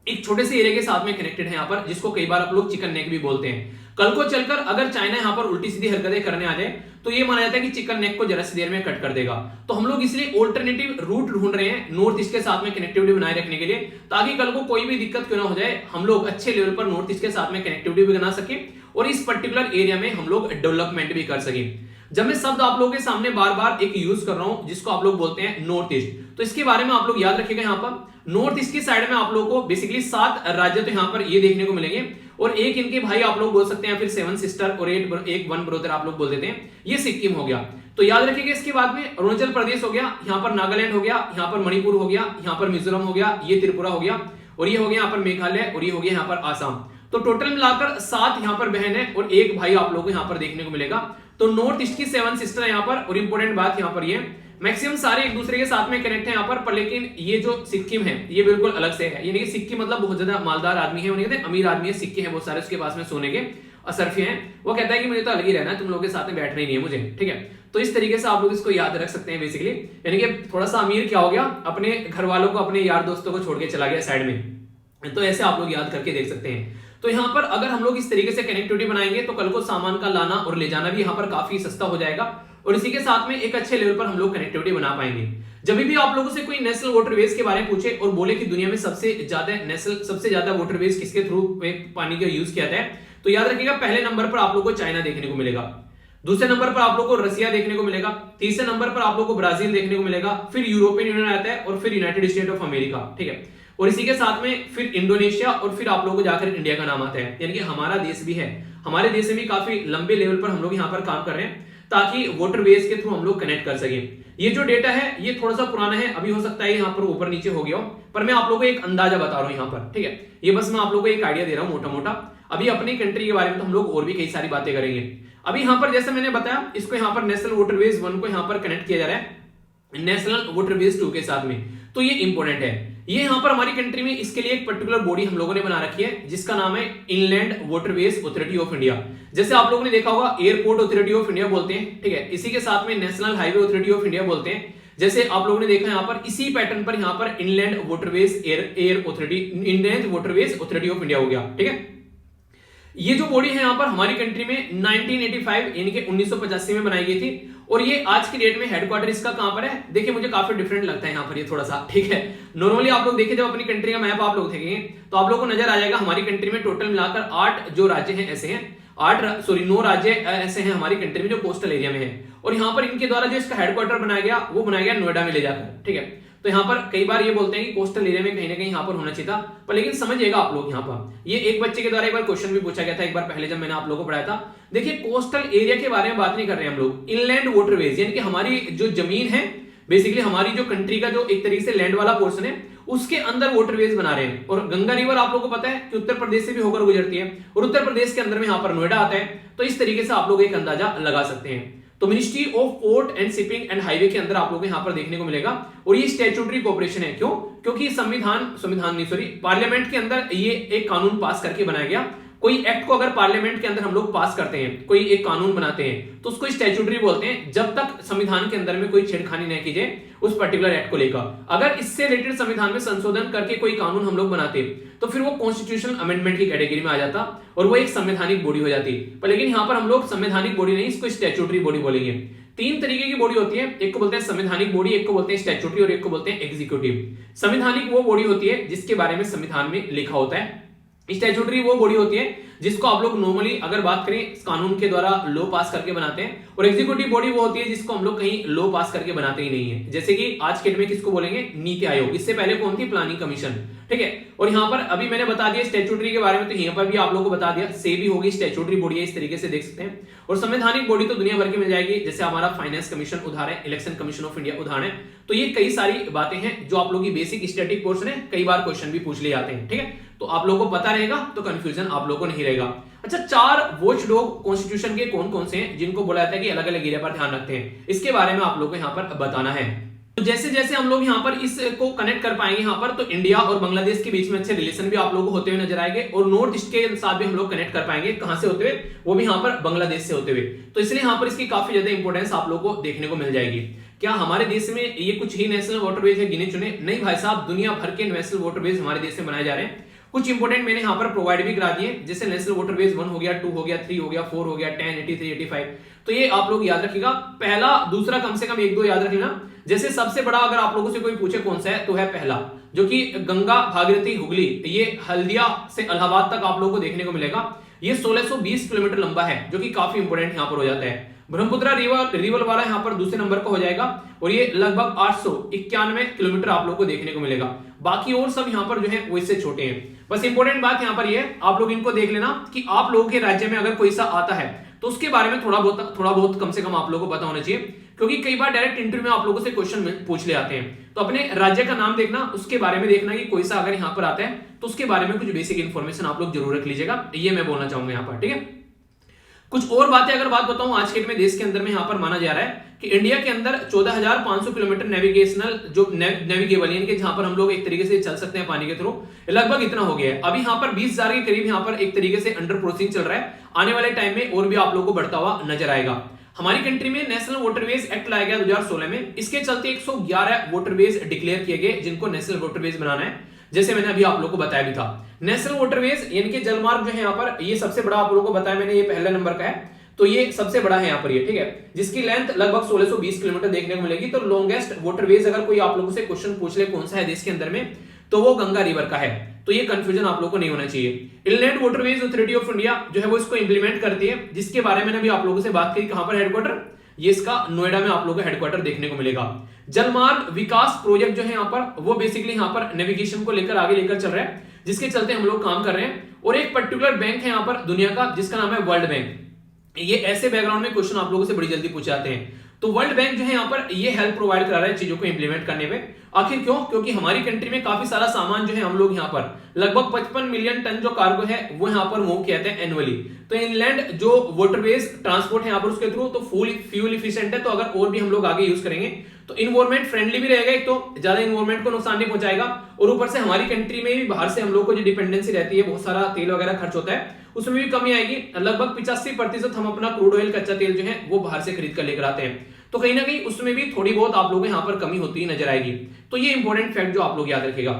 एक छोटे से एरिया के साथ में कनेक्टेड है यहाँ पर, जिसको कई बार आप लोग चिकन नेक भी बोलते हैं। कल को चलकर अगर चाइना यहाँ पर उल्टी सीधी हरकतें करने आ जाए तो ये माना जाता है कि चिकन नेक को जरा सी देर में कट कर देगा। तो हम लोग इसलिए ऑल्टरनेटिव रूट ढूंढ रहे हैं नॉर्थ ईस्ट के साथ में कनेक्टिविटी बनाए रखने के लिए, ताकि कल को कोई भी दिक्कत क्यों ना हो जाए, हम लोग अच्छे लेवल पर नॉर्थ ईस्ट के साथ में कनेक्टिविटी भी बना सके और इस पर्टिकुलर एरिया में हम लोग डेवलपमेंट भी कर सके। जब मैं शब्द आप लोगों के सामने बार बार एक यूज कर रहा हूं जिसको आप लोग बोलते हैं नॉर्थ ईस्ट, तो इसके बारे में आप लोग याद रखिएगा। यहाँ पर नॉर्थ ईस्ट की साइड में आप लोगों को बेसिकली 7 राज्य तो यहाँ पर ये देखने को मिलेंगे, और एक इनके भाई आप लोग बोल सकते हैं, फिर 7 सिस्टर और एक 1 ब्रदर आप लोग बोल देते हैं, ये सिक्किम हो गया। तो याद रखिएगा इसके बाद में अरुणाचल प्रदेश हो गया, यहाँ पर नागालैंड हो गया, यहाँ पर मणिपुर हो गया, यहाँ पर मिजोरम हो गया, ये त्रिपुरा हो गया, और ये हो गया यहाँ पर मेघालय, और ये हो गया यहाँ पर आसाम। तो टोटल मिलाकर 7 यहाँ पर बहन है और एक भाई आप लोगों को यहाँ पर देखने को मिलेगा। तो नॉर्थ ईस्ट की 7 सिस्टर है यहाँ पर, और इंपॉर्टेंट बात यहाँ पर ये मैक्सिमम सारे एक दूसरे के साथ में कनेक्ट है यहाँ पर लेकिन ये जो सिक्किम है ये बिल्कुल अलग से है, यानी कि सिक्किम मतलब बहुत ज्यादा मालदार आदमी है, उन्हें कहते हैं अमीर आदमी है, सिक्के हैं बहुत सारे उसके पास में सोने के असरफे हैं। वो कहता है कि मुझे तो अलग ही रहना है, तुम लोगों के साथ में बैठना ही नहीं है मुझे, ठीक है। तो इस तरीके से आप लोग इसको याद रख सकते हैं बेसिकली, यानी कि थोड़ा सा अमीर क्या हो गया, अपने घर वालों को अपने यार दोस्तों को छोड़ के चला गया साइड में। तो ऐसे आप लोग याद करके देख सकते हैं। तो यहाँ पर अगर हम लोग इस तरीके से कनेक्टिविटी बनाएंगे तो कल को सामान का लाना और ले जाना भी यहाँ पर काफी सस्ता हो जाएगा, और इसी के साथ में एक अच्छे लेवल पर हम लोग कनेक्टिविटी बना पाएंगे। जब भी आप लोगों से कोई नेशनल वाटरवेज के बारे में पूछे और बोले कि दुनिया में सबसे ज्यादा वाटरवेज किसके थ्रू पानी का यूज किया जाता है, तो याद रखिएगा पहले नंबर पर आप लोगों को चाइना देखने को मिलेगा, दूसरे नंबर पर आप लोगों को रसिया देखने को मिलेगा, तीसरे नंबर पर आप लोगों को ब्राजील देखने को मिलेगा, फिर यूरोपियन यूनियन आता है, और फिर यूनाइटेड स्टेट ऑफ अमेरिका, ठीक है। और इसी के साथ में फिर इंडोनेशिया, और फिर आप लोगों को जाकर इंडिया का नाम आता है, यानी कि हमारा देश भी है। हमारे देश में भी काफी लंबे लेवल पर हम लोग यहाँ पर काम कर रहे हैं ताकि वाटरवेज के थ्रू हम लोग कनेक्ट कर सके। ये जो डेटा है ये थोड़ा सा पुराना है, अभी हो सकता है यहाँ पर ऊपर नीचे हो गया हो, पर मैं आप लोगों को एक अंदाजा बता रहा हूँ यहाँ पर, ठीक है। ये बस मैं आप लोगों को एक आइडिया दे रहा हूँ मोटा मोटा। अभी अपनी कंट्री के बारे में तो हम लोग और भी कई सारी बातें करेंगे। अभी यहाँ पर जैसे मैंने बताया, इसको यहाँ पर नेशनल वाटरवेज 1 को यहाँ पर कनेक्ट किया जा रहा है नेशनल वाटरवेज 2 के साथ में, तो ये इंपॉर्टेंट है। ये यहाँ पर हमारी कंट्री में इसके लिए एक पर्टिकुलर बॉडी हम लोगों ने बना रखी है जिसका नाम है inland waterways authority of India. जैसे आप लोगों ने देखा होगा एयरपोर्ट अथॉरिटी ऑफ इंडिया बोलते हैं, ठीक है। इसी के साथ में national highway authority of India बोलते हैं। जैसे आप लोगों ने देखा यहाँ पर इसी पैटर्न पर यहाँ पर inland waterways air authority, inland waterways authority of India हो गया, ठीक है। ये जो बॉडी है यहाँ पर हमारी कंट्री में 1985 यानी कि 1985 में बनाई गई थी, और ये आज की डेट में हेडक्वार्टर इसका कहां पर है, देखिए मुझे काफी डिफरेंट लगता है यहाँ पर ये थोड़ा सा, ठीक है। नॉर्मली आप लोग देखिए जब अपनी कंट्री का मैप आप लोग देखेंगे तो आप लोग को नजर आ जाएगा हमारी कंट्री में टोटल मिलाकर 8 जो राज्य हैं ऐसे हैं, 9 राज्य ऐसे हैं हमारी कंट्री में जो कोस्टल एरिया में है, और यहाँ पर इनके द्वारा जो इसका हेडक्वार्टर बनाया गया वो बनाया गया नोएडा में ले जाकर, ठीक है। तो यहाँ पर कई बार ये बोलते हैं कि कोस्टल एरिया में कहीं ना कहीं यहाँ पर होना चाहिए था, पर लेकिन समझिएगा आप लोग यहाँ पर ये एक बच्चे के द्वारा एक बार क्वेश्चन भी पूछा गया था एक बार पहले जब मैंने आप लोगों को पढ़ाया था। देखिए कोस्टल एरिया के बारे में बात नहीं कर रहे हैं हम लोग, इनलैंड वाटरवेज यानी कि हमारी जो जमीन है बेसिकली हमारी जो कंट्री का जो एक तरीके से लैंड वाला पोर्शन है उसके अंदर वाटरवेज बना रहे हैं। और गंगा रिवर आप लोगों को पता है कि उत्तर प्रदेश से भी होकर गुजरती है, और उत्तर प्रदेश के अंदर में यहाँ पर नोएडा आता है। तो इस तरीके से आप लोग एक अंदाजा लगा सकते हैं। तो ministry of port and shipping and highway के अंदर आप लोगों को यहाँ पर देखने को मिलेगा, और ये स्टैट्यूटरी कॉर्पोरेशन है। क्यों? क्योंकि पार्लियामेंट के अंदर ये एक कानून पास करके बनाया गया। कोई एक्ट को अगर पार्लियामेंट के अंदर हम लोग पास करते हैं, कोई एक कानून बनाते हैं, तो उसको स्टैट्यूटरी बोलते हैं जब तक संविधान के अंदर में कोई छेड़खानी नहीं की जाए उस पर्टिकुलर एक्ट को लेकर। अगर इससे रिलेटेड संविधान में संशोधन करके कोई कानून हम लोग बनाते तो फिर वो कॉन्स्टिट्यूशनल अमेंडमेंट की कैटेगरी में आ जाता और वो एक संवैधानिक बॉडी हो जाती। पर लेकिन यहाँ पर हम लोग संवैधानिक बॉडी नहीं, इसको स्टैट्यूटरी बॉडी बोलेंगे। 3 तरीके की बॉडी होती है, एक को बोलते हैं संवैधानिक बॉडी, एक को बोलते हैं स्टैट्यूटरी, और एक को बोलते हैं एग्जीक्यूटिव। संवैधानिक वो बॉडी होती है जिसके बारे में संविधान में लिखा होता है। स्टैट्यूटरी वो बॉडी होती है जिसको आप लोग नॉर्मली अगर बात करें कानून के द्वारा लॉ पास करके बनाते हैं, और एग्जीक्यूटिव बॉडी वो होती है जिसको हम लोग कहीं लॉ पास करके बनाते ही नहीं है। जैसे कि आज के डेट में किसको बोलेंगे? नीति आयोग। इससे पहले कौन थी? प्लानिंग कमीशन, ठीक है। और यहाँ पर अभी मैंने बता दिया स्टैट्यूटरी के बारे में, तो यहाँ पर भी आप लोगों को बता दिया सेबी होगी, स्टैट्यूटरी बॉडी है, इस तरीके से देख सकते हैं। और संवैधानिक बॉडी तो दुनिया भर की मिल जाएगी, जैसे हमारा फाइनेंस कमीशन उदाहरण है, इलेक्शन कमीशन ऑफ इंडिया उदाहरण है। तो ये कई सारी बातें हैं जो आप लोगों की बेसिक स्टैटिक पोर्शन है, कई बार क्वेश्चन भी पूछ लिए जाते हैं, ठीक है। तो आप लोगों को पता रहेगा तो कंफ्यूजन आप लोगों को नहीं रहेगा। अच्छा, 4 वॉच डॉग कॉन्स्टिट्यूशन के कौन कौन से हैं जिनको बोला जाता है कि अलग अलग एरिया पर ध्यान रखते हैं, इसके बारे में आप लोगों को यहाँ पर बताना है। तो जैसे जैसे हम लोग यहाँ पर इसको कनेक्ट कर पाएंगे यहाँ पर, तो इंडिया और बांग्लादेश के बीच में अच्छे रिलेशन भी आप लोगों को होते हुए नजर आएंगे, और नॉर्थ ईस्ट के साथ भी हम लोग कनेक्ट कर पाएंगे। कहां से होते हुए? वो भी यहाँ पर बांग्लादेश से होते हुए। तो इसलिए यहाँ पर इसकी काफी ज्यादा इंपॉर्टेंस आप लोगों को देखने को मिल जाएगी। क्या हमारे देश में ये कुछ ही नेशनल वाटरवेज है गिने चुने? नहीं भाई साहब, दुनिया भर के नेशनल वाटरवेज हमारे देश में बनाए जा रहे हैं। कुछ इंपोर्टेंट मैंने यहाँ पर प्रोवाइड भी करा दिए, जैसे नेशनल वाटरवेज 1 हो गया, 2 हो गया, 3 हो गया, 4 हो गया, 10, 83, 85। तो ये आप लोग याद रखिएगा। पहला, दूसरा कम से कम 1-2 याद रख लेना। जैसे सबसे बड़ा अगर आप लोगों से कोई पूछे कौन सा है, तो है पहला, जो कि गंगा भागीरथी हुगली, ये हल्दिया से इलाहाबाद तक आप लोगों को देखने को मिलेगा। ये 1620 किलोमीटर लंबा है, जो कि काफी इंपोर्टेंट यहाँ पर हो जाता है। ब्रह्मपुत्र रिवर वाला यहाँ पर दूसरे नंबर का हो जाएगा और ये लगभग 891 किलोमीटर आप लोगों को देखने को मिलेगा। बाकी और सब यहाँ पर जो है वो इससे छोटे हैं। बस इंपॉर्टेंट बात यहाँ पर ये है, आप लोग इनको देख लेना कि आप लोगों के राज्य में अगर कोई सा आता है तो उसके बारे में थोड़ा बहुत कम से कम आप लोगों को पता होना चाहिए, क्योंकि कई बार डायरेक्ट इंटरव्यू में आप लोगों से क्वेश्चन पूछ ले आते हैं। तो अपने राज्य का नाम देखना, उसके बारे में देखना कि कोई सा अगर यहाँ पर आता है तो उसके बारे में कुछ बेसिक इन्फॉर्मेशन आप लोग जरूर रख लीजिएगा, ये मैं बोलना चाहूंगा यहाँ पर, ठीक है। कुछ और बातें अगर बात बताऊं, आज के डेट में देश के अंदर में यहाँ पर माना जा रहा है कि इंडिया के अंदर 14,500 किलोमीटर नेविगेशनल जो नेविगेबल यानी कि जहां पर हम लोग एक तरीके से चल सकते हैं पानी के थ्रू, लगभग इतना हो गया है। अभी यहाँ पर 20,000 के करीब यहाँ पर एक तरीके से अंडर प्रोसेसिंग चल रहा है, आने वाले टाइम में और भी आप लोगों को बढ़ता हुआ नजर आएगा। हमारी कंट्री में नेशनल वाटरवेज एक्ट लाया गया 2016 में, इसके चलते 111 वाटरवेज डिक्लेयर किए गए जिनको नेशनल वाटरवेज बनाना है, जैसे मैंने अभी आप लोगों को बताया भी था। नेशनल वाटरवेज यानी कि जलमार्ग जो है यहाँ पर, ये सबसे बड़ा आप लोगों को बताया मैंने, ये पहले नंबर का है, तो ये सबसे बड़ा है यहाँ पर ये, ठीक है, जिसकी लेंथ लगभग 1620 किलोमीटर देखने को मिलेगी। तो लॉन्गेस्ट वाटरवेज अगर कोई आप लोगों से क्वेश्चन पूछ ले कौन सा है देश के अंदर में, तो वो गंगा रिवर का है। तो ये कंफ्यूजन आप लोगों को नहीं होना चाहिए। Inland waterways authority of India जो है वो इसको इंप्लीमेंट करती है, जिसके बारे में अभी आप लोगों से बात करी। कहां पर हेडक्वार्टर, ये इसका नोएडा में आप लोगों को हेडक्वार्टर देखने को मिलेगा। जलमार्ग विकास प्रोजेक्ट जो है यहाँ पर, वो बेसिकली यहाँ पर नेविगेशन को लेकर आगे लेकर चल रहा है, जिसके चलते हम लोग काम कर रहे हैं। और एक पर्टिकुलर बैंक है यहाँ पर दुनिया का, जिसका नाम है वर्ल्ड बैंक। ये ऐसे बैकग्राउंड में क्वेश्चन आप लोगों से बड़ी जल्दी पूछे जाते हैं। तो वर्ल्ड बैंक जो है यहाँ पर ये हेल्प प्रोवाइड करा रहा है चीजों को इंप्लीमेंट करने में। आखिर क्यों? क्योंकि हमारी कंट्री में काफी सारा सामान जो है हम लोग यहाँ पर लगभग 55 मिलियन टन जो कार्गो है वो यहाँ पर मूव किया जाता है एनुअली। तो इनलैंड जो वाटरवेज ट्रांसपोर्ट है यहाँ पर उसके थ्रू तो फुल फ्यूल इफिशिएंट है। तो अगर और भी हम लोग आगे यूज करेंगे तो इन्वायरमेंट फ्रेंडली भी रहेगा, एक तो ज्यादा इन्वायरमेंट को नुकसान नहीं पहुंचाएगा, और ऊपर से हमारी कंट्री में भी बाहर से हम लोग को जो डिपेंडेंसी रहती है, बहुत सारा तेल वगैरह खर्च होता है, उसमें भी कमी आएगी। लगभग 85% हम अपना क्रूड ऑयल कच्चा तेल जो है वो बाहर से खरीद कर लेकर आते हैं, तो कहीं ना कहीं उसमें भी थोड़ी बहुत आप लोगों को यहाँ पर कमी होती नजर आएगी। तो ये इंपॉर्टेंट फैक्ट जो आप लोग याद रखेगा।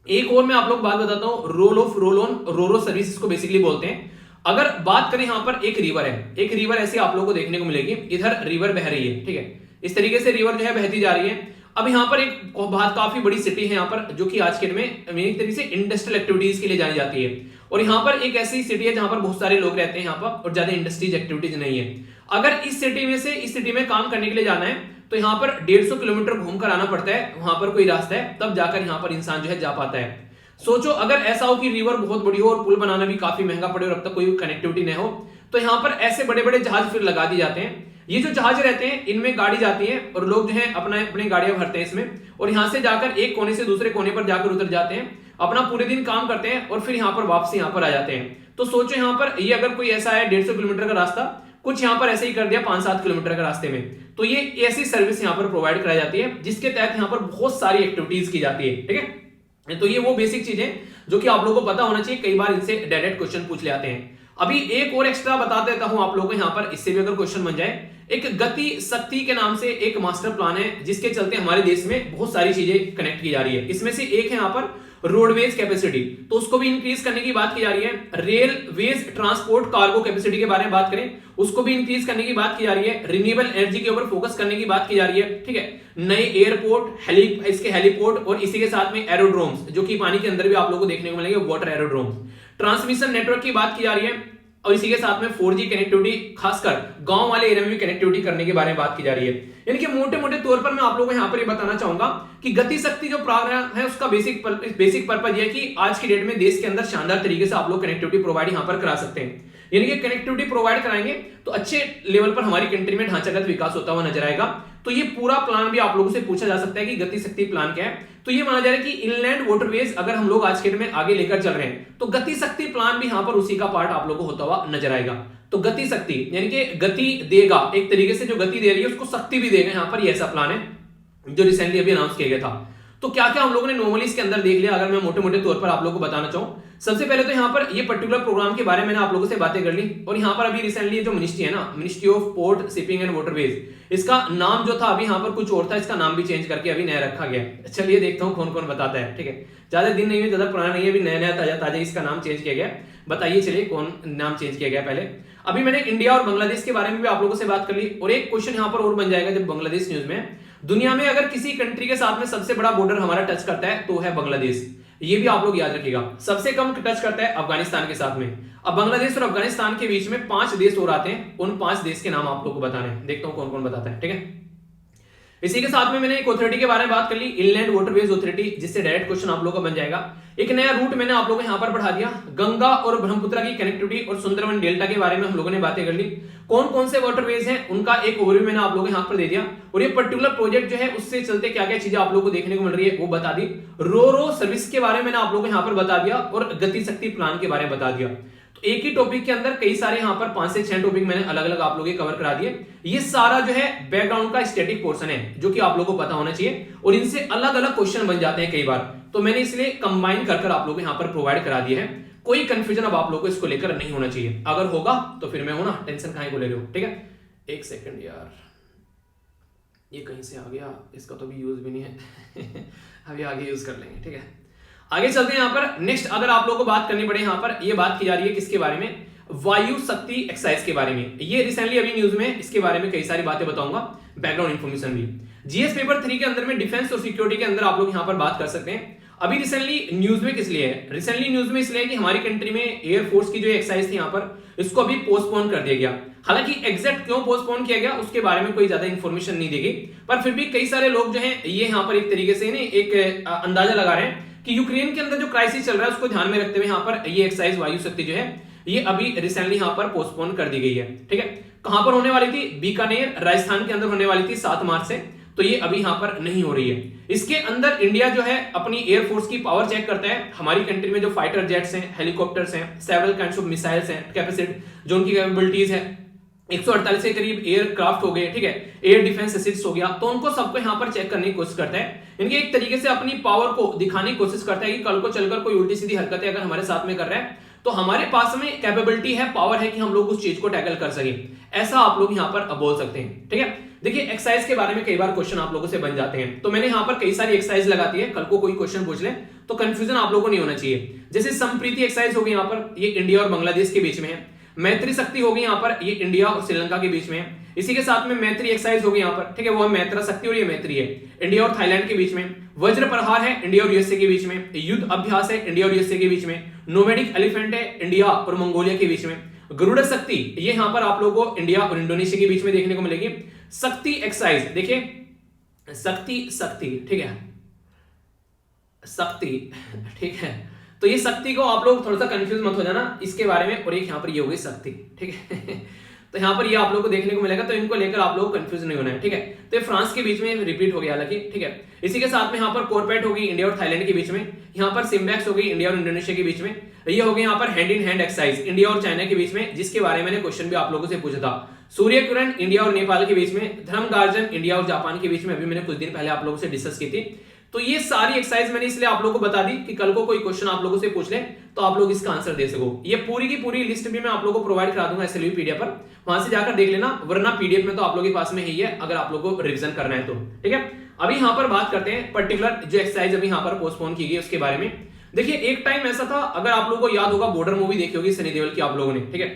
एक और मैं आप लोग बात बताता हूँ, roll off roll on roro service इसको बेसिकली बोलते हैं। अगर बात करें यहाँ पर एक रिवर है, एक रिवर ऐसी आप लोगों को देखने को मिलेगी, इधर रिवर बह रही है, ठीक है, इस तरीके से रिवर जो है बहती जा रही है। अब यहाँ पर एक बहुत काफी बड़ी सिटी है यहाँ पर, जो कि आज के में एक तरीके से इंडस्ट्रियल एक्टिविटीज के लिए जानी जाती है। और यहाँ पर एक ऐसी सिटी है जहां पर बहुत सारे लोग रहते हैं यहाँ पर, और ज्यादा इंडस्ट्रीज एक्टिविटीज नहीं है। अगर इस सिटी में से इस सिटी में काम करने के लिए जाना है तो यहाँ पर 150 किलोमीटर घूमकर आना पड़ता है, वहां पर कोई रास्ता है, तब जाकर यहाँ पर इंसान जो है जा पाता है। सोचो अगर ऐसा हो कि रिवर बहुत बड़ी हो और पुल बनाना भी काफी महंगा पड़े और अब तक कोई कनेक्टिविटी नहीं हो, तो यहाँ पर ऐसे बड़े बड़े जहाज फिर लगा दिए जाते हैं। ये जो जहाज रहते हैं इनमें गाड़ी जाती है और लोग जो है अपनी गाड़ियां भरते हैं इसमें, और यहाँ से जाकर एक कोने से दूसरे कोने पर जाकर उतर जाते हैं, अपना पूरे दिन काम करते हैं और फिर यहाँ पर वापसी यहाँ पर आ जाते हैं। तो सोचो यहाँ पर ये अगर कोई ऐसा है 150 किलोमीटर का रास्ता, कुछ यहाँ पर ऐसे ही कर दिया 5-7 किलोमीटर का रास्ते में, तो ये ऐसी सर्विस यहाँ पर प्रोवाइड कराई जाती है जिसके तहत यहाँ पर बहुत सारी एक्टिविटीज की जाती है, ठीक है। तो ये वो बेसिक चीजें जो कि आप लोगों को पता होना चाहिए, कई बार इनसे डायरेक्ट क्वेश्चन पूछ ले आते हैं। अभी एक और एक्स्ट्रा बता देता हूं आप लोगों को यहाँ पर, इससे भी अगर क्वेश्चन बन जाए। एक गति शक्ति के नाम से एक मास्टर प्लान है, जिसके चलते हमारे देश में बहुत सारी चीजें कनेक्ट की जा रही है। इसमें से एक है यहाँ पर रोडवेज कैपेसिटी, तो उसको भी इंक्रीज करने की बात की जा रही है। रेलवेज ट्रांसपोर्ट कार्गो कैपेसिटी के बारे में बात करें, उसको भी इंक्रीज करने की बात की जा रही है। रिन्यूएबल एनर्जी के ऊपर फोकस करने की बात की जा रही है, ठीक है। नए एयरपोर्ट, इसके हेलीपोर्ट और इसी के साथ में एरोड्रोम्स, जो कि पानी के अंदर भी आप लोगों को देखने को मिलेंगे, वाटर एरोड्रोम्स। ट्रांसमिशन नेटवर्क की बात की जा रही है, और इसी के साथ में 4G कनेक्टिविटी, खासकर गांव वाले एरिया में भी कनेक्टिविटी करने के बारे में बात की जा रही है। यानी कि मोटे मोटे तौर पर मैं आप लोगों को यहाँ पर ये बताना चाहूंगा कि गति शक्ति जो प्रोग्राम है उसका बेसिक पर्पज ये है कि आज की डेट में देश के अंदर शानदार तरीके से आप लोग कनेक्टिविटी प्रोवाइड यहाँ पर करा सकते हैं। यानी कि कनेक्टिविटी प्रोवाइड कराएंगे तो अच्छे लेवल पर हमारी कंट्री में ढांचागत विकास होता हुआ नजर आएगा। तो ये पूरा प्लान भी आप लोगों से पूछा जा सकता है कि गति शक्ति प्लान क्या है। तो ये माना जा रहा है कि इनलैंड वाटरवेज अगर हम लोग आज के डेट में आगे लेकर चल रहे हैं तो गति शक्ति प्लान भी यहाँ पर उसी का पार्ट आप लोगों को होता हुआ नजर आएगा। तो गति शक्ति यानी कि गति देगा, एक तरीके से जो गति दे रही है उसको शक्ति भी देगा, यहाँ पर ये ऐसा प्लान है जो रिसेंटली अभी अनाउंस किया गया था। तो क्या क्या हम लोगों ने नॉर्मली इसके अंदर देख लिया, अगर मैं मोटे मोटे तौर पर आप लोगों को बताना चाहूं। सबसे पहले तो यहाँ पर ये पर्टिकुलर प्रोग्राम के बारे में मैंने आप लोगों से बातें कर ली, और यहाँ पर अभी रिसेंटली जो मिनिस्ट्री है ना, ministry of port shipping and waterways, इसका नाम जो था अभी यहाँ पर कुछ और था, इसका नाम भी चेंज करके अभी नया रखा गया। चलिए देखता हूँ कौन कौन बताता है, ठीक है। ज्यादा दिन नहीं है, ज्यादा पुराना नहीं है, अभी नया नया ताजा ताजा इसका नाम चेंज किया गया। बताइए चलिए कौन नाम चेंज किया गया। पहले अभी मैंने इंडिया और बांग्लादेश के बारे में भी आप लोगों से बात कर ली, और एक क्वेश्चन यहाँ पर और बन जाएगा जब बांग्लादेश न्यूज में। दुनिया में अगर किसी कंट्री के साथ में सबसे बड़ा बॉर्डर हमारा टच करता है तो है बांग्लादेश। ये भी आप लोग याद रखिएगा। सबसे कम टच करता है अफगानिस्तान के साथ में। अब बांग्लादेश और अफगानिस्तान के बीच में 5 देश और आते हैं, उन 5 देश के नाम आप लोग को बताने हैं, देखता हूं कौन कौन बताता है, ठीक है। इसी के साथ में मैंने एक अथॉरिटी के बारे में बात कर ली, इनलैंड वाटरवेज अथॉरिटी, जिससे डायरेक्ट क्वेश्चन आप लोगों का बन जाएगा। एक नया रूट मैंने आप लोगों को यहां पर बढ़ा दिया, गंगा और ब्रह्मपुत्र की कनेक्टिविटी और सुंदरवन डेल्टा के बारे में हम लोगों ने बातें कर ली। कौन कौन से वाटरवेज हैं उनका एक ओवरव्यू मैंने आप लोगों को यहां पर दे दिया, और ये पर्टिकुलर प्रोजेक्ट जो है उससे चलते क्या क्या चीजें आप लोगों को देखने को मिल रही है वो बता दी। रो सर्विस के बारे में मैंने आप लोगों को यहां पर बता दिया, और गति शक्ति प्लान के बारे में बता दिया। तो एक ही टॉपिक के अंदर कई सारे यहां पर 5 से 6 टॉपिक मैंने अलग अलग आप लोगों के कवर करा दिए। ये सारा जो है बैकग्राउंड का स्टैटिक पोर्शन है, जो कि आप लोगों को पता होना चाहिए, और इनसे अलग अलग क्वेश्चन बन जाते हैं कई बार, तो मैंने इसलिए कंबाइन कर आप लोगों को यहां पर प्रोवाइड करा दिया है। कोई कंफ्यूजन अब आप लोगों को इसको लेकर नहीं होना चाहिए, अगर होगा तो फिर मैं हूं ना, टेंशन काहे को ले रहे हो, ठीक है। एक सेकंड यार, ये कहीं से आ गया, इसका तो भी यूज भी नहीं है अभी आगे यूज कर लेंगे, ठीक है। आगे चलते हैं यहां पर। नेक्स्ट अगर आप लोगों को बात करनी पड़े, यहां पर ये बात की जा रही है किसके बारे में, वायु शक्ति एक्सरसाइज के बारे में। ये रिसेंटली अभी न्यूज में इसके बारे में कई सारी बातें बताऊंगा, बैकग्राउंड इंफॉर्मेशन भी। जीएस पेपर 3 के अंदर में डिफेंस और सिक्योरिटी के अंदर आप लोग यहां पर बात कर सकते हैं। अभी रिसेंटली न्यूज में किस लिए है, रिसेंटली न्यूज में इसलिए कि हमारी कंट्री में एयरफोर्स की जो एक्सरसाइज थी यहां पर, इसको अभी पोस्टपोन कर दिया गया। हालांकि एग्जैक्ट क्यों पोस्टपोन किया गया उसके बारे में कोई ज्यादा इंफॉर्मेशन नहीं दी गई, पर फिर भी कई सारे लोग जो हैं ये यहां पर एक तरीके से एक अंदाजा लगा रहे हैं कि यूक्रेन के अंदर जो क्राइसिस चल रहा है उसको ध्यान में रखते हुए यहां पर ये एक्सरसाइज वायु शक्ति जो है ये अभी रिसेंटली यहां पर पोस्टपोन कर दी गई है, ठीक है। कहां पर होने वाली थी, बीकानेर राजस्थान के अंदर होने वाली थी 7 मार्च से, तो ये अभी यहां पर नहीं हो रही है। इसके अंदर इंडिया जो है अपनी एयरफोर्स की पावर चेक करता है। हमारी कंट्री में जो फाइटर जेट्स हैं, हेलीकॉप्टर्स हैं, सेवरल काइंड्स ऑफ मिसाइल्स हैं, कैपेसिटी जो उनकी कैपेबिलिटीज है, 148 के करीब एयरक्राफ्ट हो गए, ठीक है, एयर डिफेंस एसिड्स हो गया, तो उनको सबको यहां पर चेक करने की कोशिश करता है। इनके एक तरीके से अपनी पावर को दिखाने की कोशिश करता है कि कल को चलकर कोई उल्टी सीधी हरकतें अगर हमारे साथ में कर रहा है तो हमारे पास में कैपेबिलिटी है, पावर है कि हम लोग उस चीज को टैकल कर सके। ऐसा आप लोग यहां पर बोल सकते हैं, ठीक है। देखिए एक्सरसाइज के बारे में कई बार क्वेश्चन आप लोगों से बन जाते हैं, तो मैंने यहां पर कई सारी एक्सरसाइज लगाती है, कल को कोई क्वेश्चन पूछ ले तो कंफ्यूजन आप लोगों को नहीं होना चाहिए। जैसे संप्रीति एक्सरसाइज होगी यहां पर, ये इंडिया और बांग्लादेश के बीच में है। मैत्री शक्ति होगी यहां पर, ये इंडिया और श्रीलंका के बीच में है। इसी के साथ में मैत्री एक्सरसाइज होगी यहां पर, ठीक है, वो है मैत्रा शक्ति और ये मैत्री है, इंडिया और थाईलैंड के बीच में। वज्र प्रहार है इंडिया और यूएसए के बीच में। युद्ध अभ्यास है इंडिया और यूएसए के बीच में। नोमैडिक एलिफेंट है इंडिया और मंगोलिया के बीच में। गरुड़ शक्ति ये यहां पर आप लोगों को इंडिया और इंडोनेशिया के बीच में देखने को मिलेगी। शक्ति एक्सरसाइज देखिए, शक्ति ठीक है, शक्ति ठीक है, तो ये शक्ति को आप लोग थोड़ा सा कंफ्यूज मत हो जाना इसके बारे में, और एक यहां पर ये हो गई शक्ति, ठीक है तो यहां पर ये आप लोगों को देखने को मिलेगा, तो इनको लेकर आप लोग कंफ्यूज नहीं होना है, ठीक है। तो ये फ्रांस के बीच में रिपीट हो गया हालांकि, ठीक है। इसी के साथ में यहां पर कॉर्पेट होगी इंडिया और थाईलैंड के बीच में। यहां पर सिम्बैक्स होगी इंडिया और इंडोनेशिया के बीच में। ये हो गई यहां पर hand in hand exercise India और चाइना के बीच में, जिसके बारे में मैंने क्वेश्चन भी आप लोगों से पूछा था। सूर्य किरण इंडिया और नेपाल के बीच में। धर्म गार्जन इंडिया और जापान के बीच में, अभी मैंने कुछ दिन पहले आप लोगों से डिस्कस की थी। तो ये सारी एक्सरसाइज मैंने इसलिए आप लोगों को बता दी कि कल को कोई क्वेश्चन आप लोगों से पूछ ले तो आप लोग इसका आंसर दे सको। ये पूरी की पूरी लिस्ट भी मैं आप लोगों को प्रोवाइड करा दूंगा एसएलवी पीडीएफ पर, वहां से जाकर देख लेना, वरना पीडीएफ में तो आप लोगों के पास में ही है अगर आप लोगों को रिवीजन करना है तो, ठीक है। अभी यहां पर बात करते हैं पर्टिकुलर जो एक्सरसाइज अभी यहां पर पोस्टपोन की गई उसके बारे में। देखिए एक टाइम ऐसा था, अगर आप लोगों को याद होगा, बॉर्डर मूवी देखी होगी सनी देओल की आप लोगों ने, ठीक है।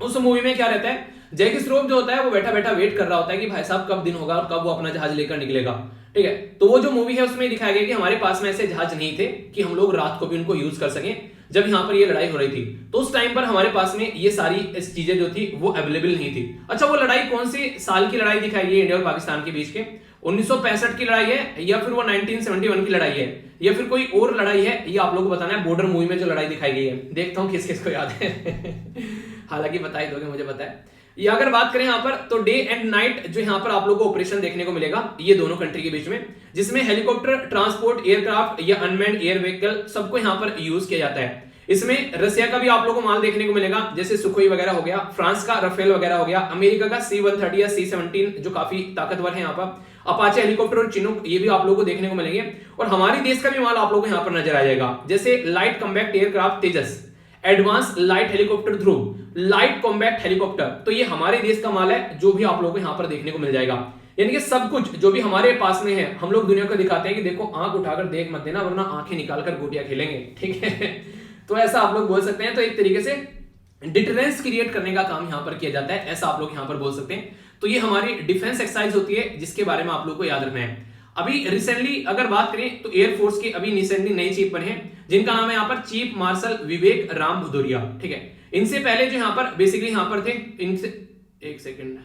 उस मूवी में क्या रहता है, जैकी श्रॉफ जो होता है वो बैठा बैठा वेट कर रहा होता है कि भाई साहब कब दिन होगा और कब वो अपना जहाज लेकर निकलेगा, ठीक है। तो वो जो मूवी है उसमें दिखाया गया कि हमारे पास में ऐसे जहाज नहीं थे कि हम लोग रात को भी उनको यूज कर सकें। जब यहाँ पर ये लड़ाई हो रही थी तो उस टाइम पर हमारे पास में ये सारी चीजें जो थी वो अवेलेबल नहीं थी। अच्छा, वो लड़ाई कौन सी साल की लड़ाई दिखाई गई इंडिया और पाकिस्तान के बीच के, 1965 की लड़ाई है या फिर वो 1971 की लड़ाई है या फिर कोई और लड़ाई है, ये आप लोगों को बताना है। बॉर्डर मूवी में जो लड़ाई दिखाई गई है, देखता हूँ किस किस को याद है हालांकि बता ही दोगे, मुझे पता है। ये अगर बात करें यहाँ पर तो डे एंड नाइट जो यहाँ पर आप लोगों को ऑपरेशन देखने को मिलेगा ये दोनों कंट्री के बीच में, जिसमें हेलीकॉप्टर, ट्रांसपोर्ट, एयरक्राफ्ट या अनमैन्ड एयर व्हीकल सबको यहाँ पर यूज किया जाता है। इसमें रसिया का भी आप लोगों को माल देखने को मिलेगा, जैसे सुखोई वगैरह हो गया, फ्रांस का रफेल वगैरह हो गया, अमेरिका का C-130 या C-17 जो काफी ताकतवर है यहाँ पर, अपाचे हेलीकॉप्टर और चिनूक ये भी आप लोगों को देखने को मिलेंगे। और हमारे देश का भी माल आप लोगों को यहाँ पर नजर आ जाएगा, जैसे लाइट कॉम्बैक्ट एयरक्राफ्ट तेजस, एडवांस लाइट हेलीकॉप्टर ध्रुव, लाइट कॉम्बैक्ट हेलीकॉप्टर, तो ये हमारे देश का माल है जो भी आप लोगों को यहाँ पर देखने को मिल जाएगा। यानी कि सब कुछ जो भी हमारे पास में है हम लोग दुनिया को दिखाते हैं कि देखो आंख उठाकर देख मत देना वरना आंखें निकालकर गोटियां खेलेंगे, ठीक है तो ऐसा आप लोग बोल सकते हैं। तो एक तरीके से डिटरेंस क्रिएट करने का काम यहाँ पर किया जाता है, ऐसा आप लोग यहाँ पर बोल सकते हैं। तो ये हमारी डिफेंस एक्सरसाइज होती है जिसके बारे में आप लोग को याद रखना है। अभी रिसेंटली अगर बात करें तो एयरफोर्स के अभी रिसेंटली नए चीफ बने हैं, जिनका नाम है यहाँ पर चीफ मार्शल विवेक राम भदौरिया। ठीक है, इनसे पहले जो यहाँ पर बेसिकली यहाँ पर थे, इनसे एक सेकंड,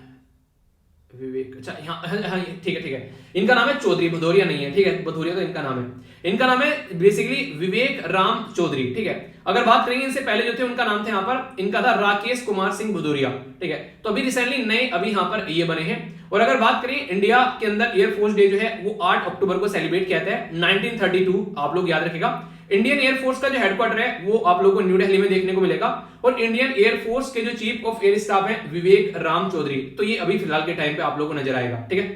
विवेक, अच्छा हाँ ठीक है, इनका नाम है चौधरी, भदौरिया नहीं है। ठीक है, भदौरिया तो इनका नाम है, इनका नाम है बेसिकली विवेक राम चौधरी। ठीक है, अगर बात करेंगे इनसे पहले जो थे उनका नाम था यहाँ पर, इनका था राकेश कुमार सिंह भदौरिया। ठीक है, तो अभी रिसेंटली नए अभी यहाँ पर ये बने हैं। और अगर बात करें इंडिया के अंदर एयरफोर्स डे जो है वो 8 अक्टूबर को सेलिब्रेट किया जाता है 1932, आप लोग याद रखिएगा। इंडियन एयरफोर्स का जो हेडक्वार्टर है वो आप लोगों को न्यू दिल्ली में देखने को मिलेगा, और इंडियन एयरफोर्स के जो चीफ ऑफ एयर स्टाफ है विवेक राम चौधरी, तो ये अभी फिलहाल के टाइम पे आप लोगों को नजर आएगा। ठीक है,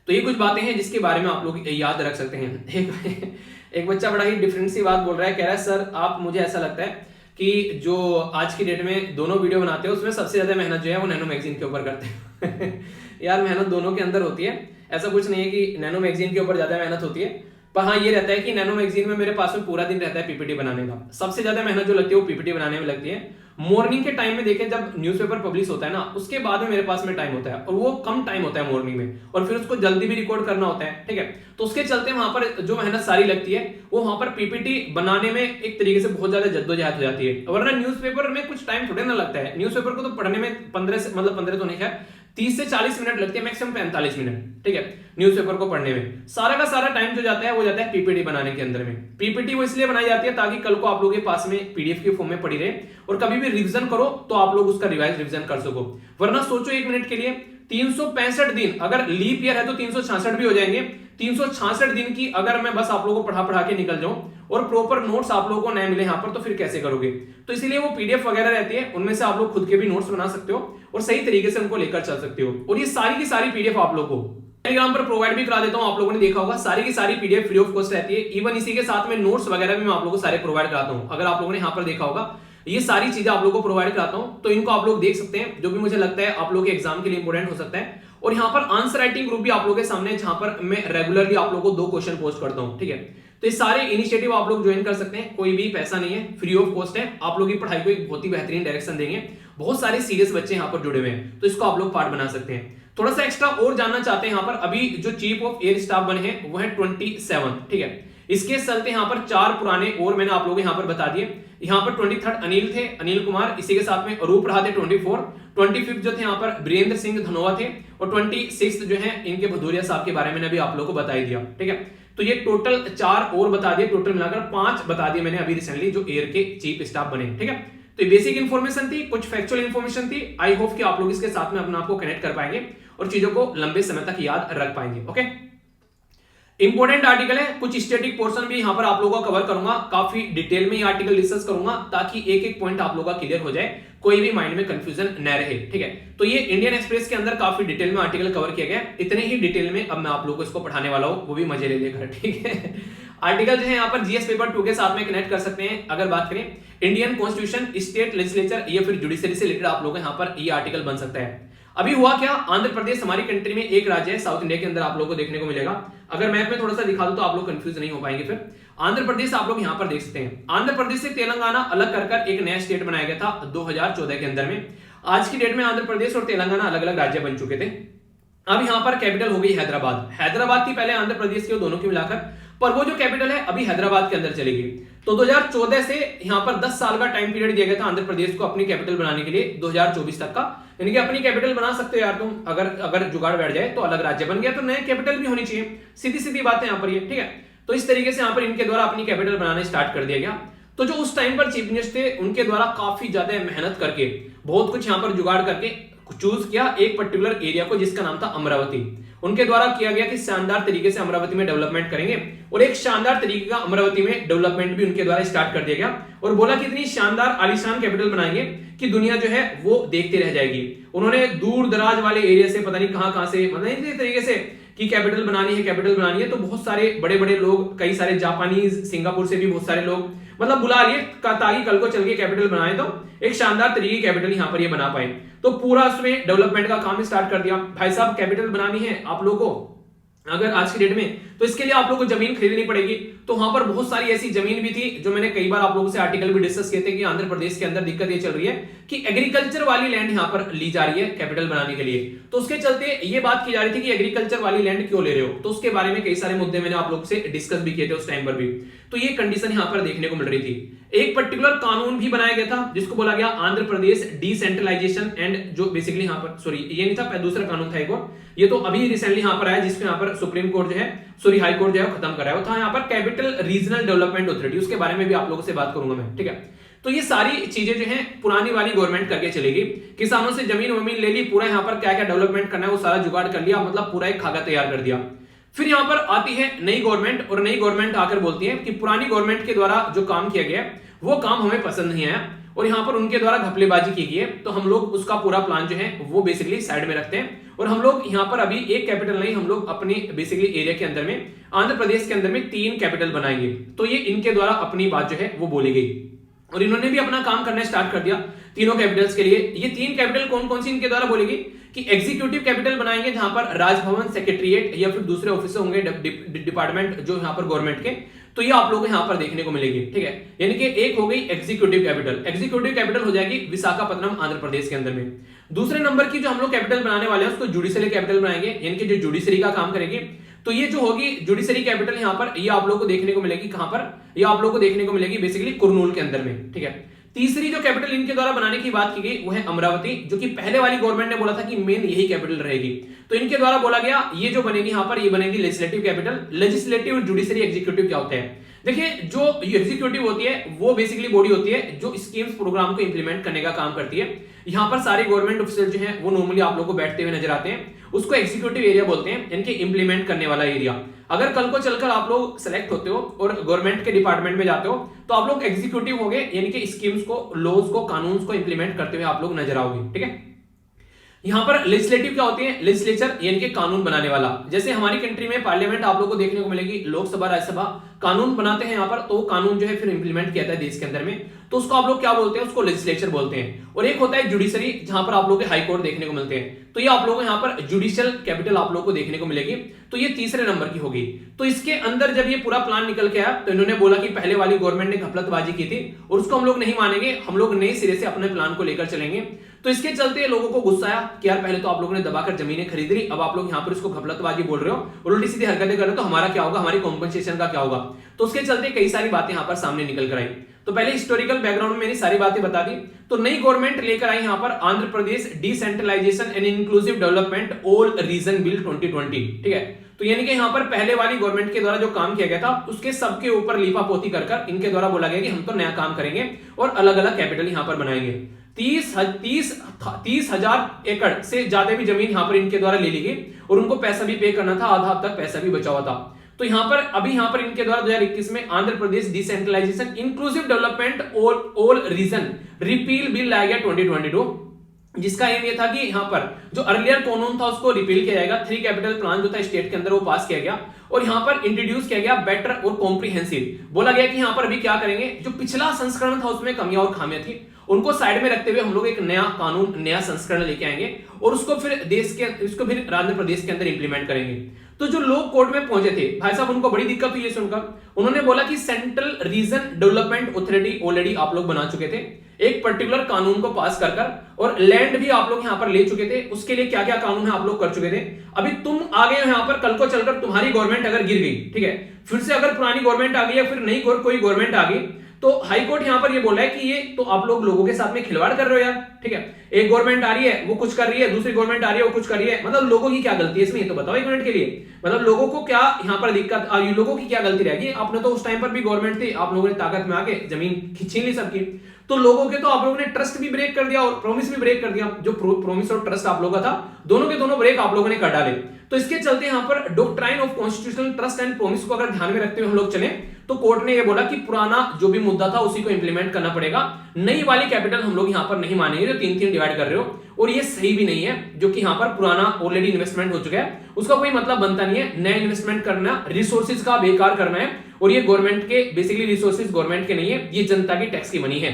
तो ये कुछ बातें हैं जिसके बारे में आप लोग याद रख सकते हैं। एक बच्चा बड़ा ही डिफरेंट सी बात बोल रहा है, कह रहा है सर आप, मुझे ऐसा लगता है कि जो आज की डेट में दोनों वीडियो बनाते हो उसमें सबसे ज्यादा मेहनत जो है वो नैनो मैगजीन के ऊपर करते हैं। यार मेहनत दोनों के अंदर होती है, ऐसा कुछ नहीं है कि नैनो मैगजीन के ऊपर ज्यादा मेहनत होती है, पर हाँ ये रहता है कि नैनो मैगजीन में मेरे पास में पूरा दिन रहता है पीपीटी बनाने का। सबसे ज्यादा मेहनत जो लगती है वो पीपीटी बनाने में लगती है। मॉर्निंग के टाइम में देखें जब न्यूज़पेपर पब्लिश होता है ना, उसके बाद में मेरे पास में टाइम होता है, और वो कम टाइम होता है मॉर्निंग में, और फिर उसको जल्दी भी रिकॉर्ड करना होता है। ठीक है, तो उसके चलते वहां पर जो मेहनत सारी लगती है वो वहां पर पीपीटी बनाने में एक तरीके से बहुत ज्यादा जद्दोजहद हो जाती है। वरना न्यूज़पेपर में कुछ टाइम थोड़े ना लगता है, न्यूज़पेपर को तो पढ़ने में 15 तो नहीं है, 30 से 40 मिनट लगते हैं, मैक्सिमम 45 मिनट। ठीक है, न्यूज़पेपर को पढ़ने में सारा का सारा टाइम जो जाता है वो जाता है पीपीटी बनाने के अंदर में। पीपीटी वो इसलिए बनाई जाती है ताकि कल को आप लोगों के पास में पीडीएफ के फॉर्म में पड़ी रहे, और कभी भी रिवीजन करो तो आप लोग उसका रिवीजन कर सको। वरना सोचो 1 मिनट के लिए 365 दिन, अगर लीप ईयर है तो 366 भी हो जाएंगे। 366 दिन की अगर मैं बस आप लोगों को पढ़ा के निकल जाऊं और प्रॉपर नोट्स आप लोगों को नहीं मिले यहाँ पर, तो फिर कैसे करोगे? तो इसीलिए वो पीडीएफ वगैरह रहती है, उनमें से आप लोग खुद के भी नोट्स बना सकते हो और सही तरीके से उनको लेकर चल सकते हो। और ये सारी की सारी पीडीएफ आप लोगों को टेलीग्राम पर प्रोवाइड भी करा देता हूं, आप लोगों ने देखा होगा, सारी की सारी पीडीएफ फ्री ऑफ कॉस्ट रहती है। इवन इसी के साथ में नोट्स वगैरह भी मैं आप लोगों को सारे प्रोवाइड कराता हूं। अगर आप लोगों ने यहाँ पर देखा होगा, ये सारी चीजें आप लोगों को प्रोवाइड कराता हूं, तो इनको आप लोग देख सकते हैं, जो भी मुझे लगता है आप लोगों के एग्जाम के लिए इंपॉर्टेंट हो सकता है। और यहाँ पर आंसर राइटिंग ग्रुप भी आप लोगों के सामने, जहां पर मैं रेगुलरली आप लोगों को 2 क्वेश्चन पोस्ट करता हूं। ठीक है, तो ये सारे इनिशिएटिव आप लोग ज्वाइन कर सकते हैं, कोई भी पैसा नहीं है, फ्री ऑफ कॉस्ट है। आप लोग की पढ़ाई को एक बहुत ही बेहतरीन डायरेक्शन देंगे। बहुत सारे सीरियस बच्चे यहाँ पर जुड़े हुए हैं, तो इसको आप लोग पार्ट बना सकते हैं। थोड़ा सा एक्स्ट्रा और जानना चाहते हैं यहाँ पर, अभी जो चीफ ऑफ एयर स्टाफ बने हैं वो है 27। ठीक है, इसके चलते यहाँ पर 4 पुराने और मैंने आप लोगों को यहाँ पर बता दिए। यहाँ पर 23 अनिल थे, अनिल कुमार, इसी के साथ में अरूप रहा थे 24, 25 जो थे यहाँ पर वीरेंद्र सिंह धनोआ थे, और 26 जो है इनके भदौरिया साहब के बारे में मैंने अभी आप लोगों को बता ही दिया। ठीक है, तो ये टोटल 4 और बता दिए, टोटल मिलाकर 5 बता दिए मैंने अभी रिसेंटली जो एयर के चीफ स्टाफ बने। ठीक है, तो ये बेसिक इन्फॉर्मेशन थी, कुछ फैक्चुअल इन्फॉर्मेशन थी। आई होप कि आप लोग इसके साथ में अपने आप को कनेक्ट कर पाएंगे और चीजों को लंबे समय तक याद रख पाएंगे। ओके, इंपॉर्टेंट आर्टिकल है, कुछ स्टैटिक पोर्शन भी यहां पर आप लोगों का कवर करूंगा, काफी डिटेल में ये आर्टिकल डिस्कस करूंगा, ताकि एक एक पॉइंट आप लोगों का क्लियर हो जाए, कोई भी माइंड में कंफ्यूजन न रहे। ठीक है, तो ये इंडियन एक्सप्रेस के अंदर काफी डिटेल में आर्टिकल कवर किया गया, इतने ही डिटेल में अब मैं आप लोगों को इसको पढ़ाने वाला हूं, वो भी मजे ले लेकर। ठीक है, आर्टिकल जो है यहाँ पर जीएस पेपर 2 के साथ में कनेक्ट कर सकते हैं। अगर बात करें इंडियन कॉन्स्टिट्यूशन, स्टेट लेजिस्लेचर या फिर जुडिशरी से रिलेटेड आप लोगों को यहाँ पर ये आर्टिकल बन सकता है। अभी हुआ क्या, आंध्र प्रदेश हमारी कंट्री में एक राज्य है, साउथ इंडिया के अंदर आप लोगों को देखने को मिलेगा। अगर मैप में थोड़ा सा दिखा दूं तो आप लोग कंफ्यूज नहीं हो पाएंगे। फिर आंध्र प्रदेश आप लोग यहां पर देख सकते हैं, आंध्र प्रदेश से तेलंगाना अलग कर एक नया स्टेट बनाया गया था 2014 के अंदर में। आज की डेट में आंध्र प्रदेश और तेलंगाना अलग अलग राज्य बन चुके थे। अब यहां पर कैपिटल हो गई हैदराबाद। हैदराबाद थी पहले आंध्र प्रदेश की, दोनों की मिलाकर, पर वो जो कैपिटल है अभी हैदराबाद के अंदर चलेगी। तो 2014 से यहां पर 10 साल का टाइम पीरियड दिया गया था आंध्र प्रदेश को अपनी कैपिटल बनाने के लिए, 2024 तक का। यानी कि अपनी कैपिटल बना सकते हो यार तुम, अगर जुगाड़ बैठ जाए तो अलग राज्य बन गया तो नए कैपिटल भी होनी चाहिए। सीधी सीधी बात है यहाँ पर ये। ठीक है, तो इस तरीके से यहाँ पर इनके द्वारा अपनी कैपिटल बनाना स्टार्ट कर दिया गया। तो जो उस टाइम पर चीफ मिनिस्टर थे उनके द्वारा काफी ज्यादा मेहनत करके बहुत कुछ यहाँ पर जुगाड़ करके चूज किया एक पर्टिकुलर एरिया को, जिसका नाम था अमरावती। उनके द्वारा किया गया कि शानदार तरीके से अमरावती में डेवलपमेंट करेंगे, और एक शानदार तरीके का अमरावती में डेवलपमेंट भी उनके द्वारा स्टार्ट कर दिया गया। और बोला कि इतनी शानदार आलीशान कैपिटल बनाएंगे कि दुनिया जो है वो देखते रह जाएगी। उन्होंने दूर दराज वाले एरिया से, पता नहीं कहां से, मतलब इस तरीके से कि कैपिटल बनानी है, तो बहुत सारे बड़े बड़े लोग, कई सारे जापानीज, सिंगापुर से भी बहुत सारे लोग मतलब बुला लिए, ताकि कल को चल के कैपिटल बनाए तो एक शानदार तरीके की कैपिटल यहां पर ये बना पाए। तो पूरा उसमें डेवलपमेंट का काम स्टार्ट कर दिया। भाई साहब कैपिटल बनानी है आप लोगों को, अगर आज की डेट में, तो इसके लिए आप लोगों को जमीन खरीदनी पड़ेगी। तो वहां पर बहुत सारी ऐसी जमीन भी थी, जो मैंने कई बार आप लोगों से आर्टिकल भी डिस्कस किए थे कि आंध्र प्रदेश के अंदर दिक्कत ये चल रही है कि एग्रीकल्चर वाली लैंड यहां पर ली जा रही है कैपिटल बनाने के लिए। तो उसके चलते ये बात की जा रही थी कि एग्रीकल्चर वाली लैंड क्यों ले रहे हो, तो उसके बारे में कई सारे मुद्दे मैंने आप लोगों से डिस्कस भी किए थे उस टाइम पर भी। तो ये कंडीशन यहां पर देखने को मिल रही थी। एक पर्टिकुलर कानून भी बनाया गया था जिसको बोला गया आंध्र प्रदेश डिसेंट्रलाइजेशन एंड, जो बेसिकली यहां पर, सॉरी ये नहीं था, दूसरा कानून था एक और, ये तो अभी रिसेंटली यहां पर आया जिसमें यहां पर सुप्रीम कोर्ट जो है, सॉरी हाई कोर्ट जो है खत्म कर रहा है। वो था यहां पर कैपिटल रीजनल डेवलपमेंट अथॉरिटी, उसके बारे में भी आप लोगों से बात करूंगा मैं, ठीक है। तो ये सारी चीजें जो है पुरानी वाली गवर्नमेंट करके चलेगी। किसानों से जमीन वमीन ले ली, पूरा यहां पर क्या क्या डेवलपमेंट करना है वो सारा जुगाड़ कर लिया, मतलब पूरा एक खाका तैयार कर दिया। फिर यहां पर आती है नई गवर्नमेंट, और नई गवर्नमेंट आकर बोलती है कि पुरानी गवर्नमेंट के द्वारा जो काम किया गया वो काम हमें पसंद नहीं आया, और यहां पर उनके द्वारा घपलेबाजी की गई है, तो हम लोग उसका पूरा प्लान जो है वो बेसिकली साइड में रखते हैं, और हम लोग यहां पर अभी एक कैपिटल नहीं, हम लोग अपनी बेसिकली एरिया के अंदर में, आंध्र प्रदेश के अंदर में 3 कैपिटल बनाएंगे। तो ये इनके द्वारा अपनी बात जो है वो बोली गई, और इन्होंने भी अपना काम करना स्टार्ट कर दिया तीनों कैपिटल्स के लिए। ये 3 कैपिटल कौन कौन सी इनके द्वारा बोली गई कि एग्जीक्यूटिव कैपिटल बनाएंगे, जहां पर राजभवन, सेक्रेटरीट या फिर दूसरे ऑफिस होंगे, डिपार्टमेंट जो यहां पर गवर्नमेंट के, तो ये आप लोगों को यहां पर देखने को मिलेगी, ठीक है। यानी कि एक हो गई एग्जीक्यूटिव कैपिटल, एग्जीक्यूटिव कैपिटल हो जाएगी विशाखापट्टनम आंध्र प्रदेश के अंदर में। दूसरे नंबर की जो हम लोग कैपिटल बनाने वाले हैं उसको जुडिशरी कैपिटल बनाएंगे, यानी कि जो जुडिशरी का काम करेगी, तो ये जो होगी जुडिशरी कैपिटल यहां पर, ये आप लोगों को देखने को मिलेगी कहां पर, ये आप लोगों को देखने को मिलेगी बेसिकली कुरनूल के अंदर में, ठीक है। तीसरी जो कैपिटल इनके द्वारा बनाने की बात की गई वो है अमरावती, जो कि पहले वाली गवर्नमेंट ने बोला था कि मेन यही कैपिटल रहेगी। तो इनके द्वारा बोला गया ये जो बनेगी यहां पर, ये बनेगी लेजिस्लेटिव कैपिटल। लेजिस्लेटिव और जुडिशरी एग्जीक्यूटिव क्या होते हैं, देखिए जो एग्जीक्यूटिव होती है वो बेसिकली बॉडी होती है जो स्कीम्स प्रोग्राम को इंप्लीमेंट करने का काम करती है। यहां पर सारे गवर्नमेंट ऑफिसर जो हैं वो नॉर्मली आप लोगों को बैठते हुए नजर आते हैं, उसको एग्जीक्यूटिव एरिया बोलते हैं, यानी कि इंप्लीमेंट करने वाला एरिया। अगर कल को चलकर आप लोग सेलेक्ट होते हो और गवर्नमेंट के डिपार्टमेंट में जाते हो, तो आप लोग एग्जीक्यूटिव हो गए, यानी कि स्कीम्स को, लॉज को, कानून को इंप्लीमेंट करते हुए आप लोग नजर आओगे, ठीक है। यहां पर लेजिस्लेटिव क्या होती है, लेजिस्लेचर यानी कि कानून बनाने वाला। जैसे हमारी कंट्री में पार्लियामेंट आप लोगों को देखने को मिलेगी, लोकसभा, राज्यसभा कानून बनाते हैं यहां पर, तो कानून जो है फिर इंप्लीमेंट किया जाता है देश के अंदर में, तो उसको आप लोग क्या बोलते हैं, उसको लेजिस्लेचर बोलते हैं। और एक होता है जुडिशरी, जहां पर आप लोगों के हाई कोर्ट देखने को मिलते हैं, तो ये आप लोगों को यहां पर जुडिशियल कैपिटल आप लोगों को देखने को मिलेगी। तो ये तीसरे नंबर की होगी। तो इसके अंदर जब ये पूरा प्लान निकल के आया, तो इन्होंने बोला कि पहले वाली गवर्नमेंट ने घपलतबाजी की थी और उसको हम लोग नहीं मानेंगे, हम लोग नए सिरे से अपने प्लान को लेकर चलेंगे। तो इसके चलते लोगों को गुस्सा आया कि यार पहले तो आप लोगों ने दबाकर जमीनें खरीद ली, अब आप लोग यहां पर इसको घपलतबाजी बोल रहे हो और उल्टी सीधी हरकतें कर रहे हो, तो हमारा क्या होगा, हमारी कॉम्पनसेशन का क्या होगा। तो उसके चलते कई सारी बातें यहां पर सामने निकल कर आई। तो पहले हिस्टोरिकल बैकग्राउंड में मैंने सारी बातें बता दी। तो नई गवर्नमेंट लेकर आई यहां पर Andhra Pradesh decentralisation and inclusive development all region bill 2020, ठीक है। तो यानी कि यहां पर पहले वाली गवर्नमेंट के द्वारा जो काम किया गया था उसके सबके ऊपर लीपापोती कर इनके द्वारा बोला गया कि हम तो नया काम करेंगे और अलग अलग कैपिटल यहां पर बनाएंगे। 30,000 एकड़ से ज्यादा भी जमीन यहां पर इनके द्वारा ले ली गई और उनको पैसा भी पे करना था, आधा तक पैसा भी बचा हुआ था। तो यहां पर अभी यहां पर इनके द्वारा 2021 में Andhra Pradesh decentralisation inclusive development all region repeal bill लाया गया 2022, जिसका एम ये था कि यहां पर जो अर्लियर कानून था उसको रिपील किया जाएगा। 3 कैपिटल प्लान जो था स्टेट के अंदर वो पास किया गया और यहां पर इंट्रोड्यूस किया गया बेटर और कॉम्प्रिहेंसिव। बोला गया कि यहां पर अभी क्या करेंगे, जो पिछला संस्करण था उसमें कमियां और खामियां थी उनको साइड में रखते हुए हम लोग एक नया कानून, नया संस्करण लेके आएंगे और उसको फिर फिर आंध्र प्रदेश के अंदर इंप्लीमेंट करेंगे। तो जो लोग कोर्ट में पहुंचे थे भाई साहब, उनको बड़ी दिक्कत हुई है सुनकर। उन्होंने बोला कि central region development authority already आप लोग बना चुके थे एक पर्टिकुलर कानून को पास कर और लैंड भी आप लोग यहां पर ले चुके थे, उसके लिए क्या क्या कानून है आप लोग कर चुके थे। अभी तुम आ गए यहां पर, कल को चलकर तुम्हारी गवर्नमेंट अगर गिर गई, ठीक है, फिर से अगर पुरानी गवर्नमेंट आ गई या फिर नई कोई गवर्नमेंट आ गई, तो हाई कोर्ट यहां पर ये बोला है कि ये तो आप लोग लोगों के साथ में खिलवाड़ कर रहे हो यार, ठीक है। एक गवर्नमेंट आ रही है वो कुछ कर रही है, दूसरी गवर्नमेंट आ रही है वो कुछ कर रही है, मतलब लोगों की क्या गलती है इसमें, ये तो बताओ एक मिनट के लिए। मतलब लोगों को क्या यहां पर दिक्कत, लोगों की क्या गलती रहेगी। आपने तो उस टाइम पर भी गवर्नमेंट थी, आप लोगों ने ताकत में आके जमीन छीन ली सबकी, तो लोगों के तो आप लोगों ने ट्रस्ट भी ब्रेक कर दिया और प्रॉमिस भी ब्रेक कर दिया। जो प्रॉमिस और ट्रस्ट आप लोगों का था, दोनों के दोनों ब्रेक आप लोगों ने कर डाले। तो इसके चलते यहां पर doctrine of constitutional trust and promise को अगर ध्यान में रखते हुए हम लोग चले, तो कोर्ट ने यह बोला कि पुराना जो भी मुद्दा था उसी को इंप्लीमेंट करना पड़ेगा, नई वाली कैपिटल हम लोग यहां पर नहीं मानेंगे जो 3-3 डिवाइड कर रहे हो, और ये सही भी नहीं है। जो कि यहां पर पुराना ऑलरेडी इन्वेस्टमेंट हो चुका है उसका कोई मतलब बनता नहीं है, नया इन्वेस्टमेंट करना, रिसोर्सेज का बेकार करना है, और ये गवर्नमेंट के बेसिकली रिसोर्सेज गवर्नमेंट के नहीं है, ये जनता की टैक्स की मनी है।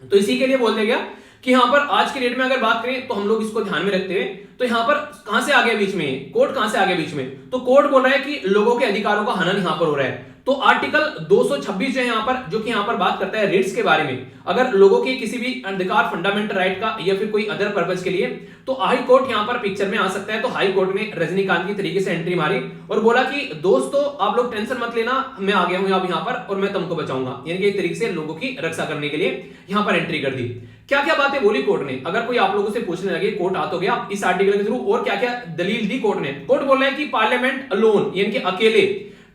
तो इसी के लिए बोल दिया गया कि यहाँ पर आज के डेट में अगर बात करें तो हम लोग इसको ध्यान में रखते हुए, तो यहाँ पर कहां से आ गया बीच में, कोर्ट कहां से आ गया बीच में, तो कोर्ट बोल रहा है कि लोगों के अधिकारों का हनन यहां पर हो रहा है। तो आर्टिकल 226 जो है यहाँ पर, जो कि यहाँ पर बात करता है रिट्स के बारे में, अगर लोगों के किसी भी अधिकार, फंडामेंटल राइट का या फिर कोई अदर पर्पज के लिए, तो हाई कोर्ट यहाँ पर पिक्चर में आ सकता है। तो हाई कोर्ट ने रजनीकांत की तरीके से एंट्री मारी और बोला कि दोस्तों आप लोग टेंशन मत लेना, मैं आ गया हूं अब यहाँ पर और मैं तुमको बचाऊंगा, यानी कि एक तरीके से लोगों की रक्षा करने के लिए यहाँ पर एंट्री कर दी। क्या क्या बातें बोली कोर्ट ने, अगर कोई आप लोगों से पूछने लगे कोर्ट आ तो गया इस आर्टिकल के थ्रू, और क्या क्या दलील दी कोर्ट ने। कोर्ट बोल रहा है कि पार्लियामेंट अलोन, यानी कि अकेले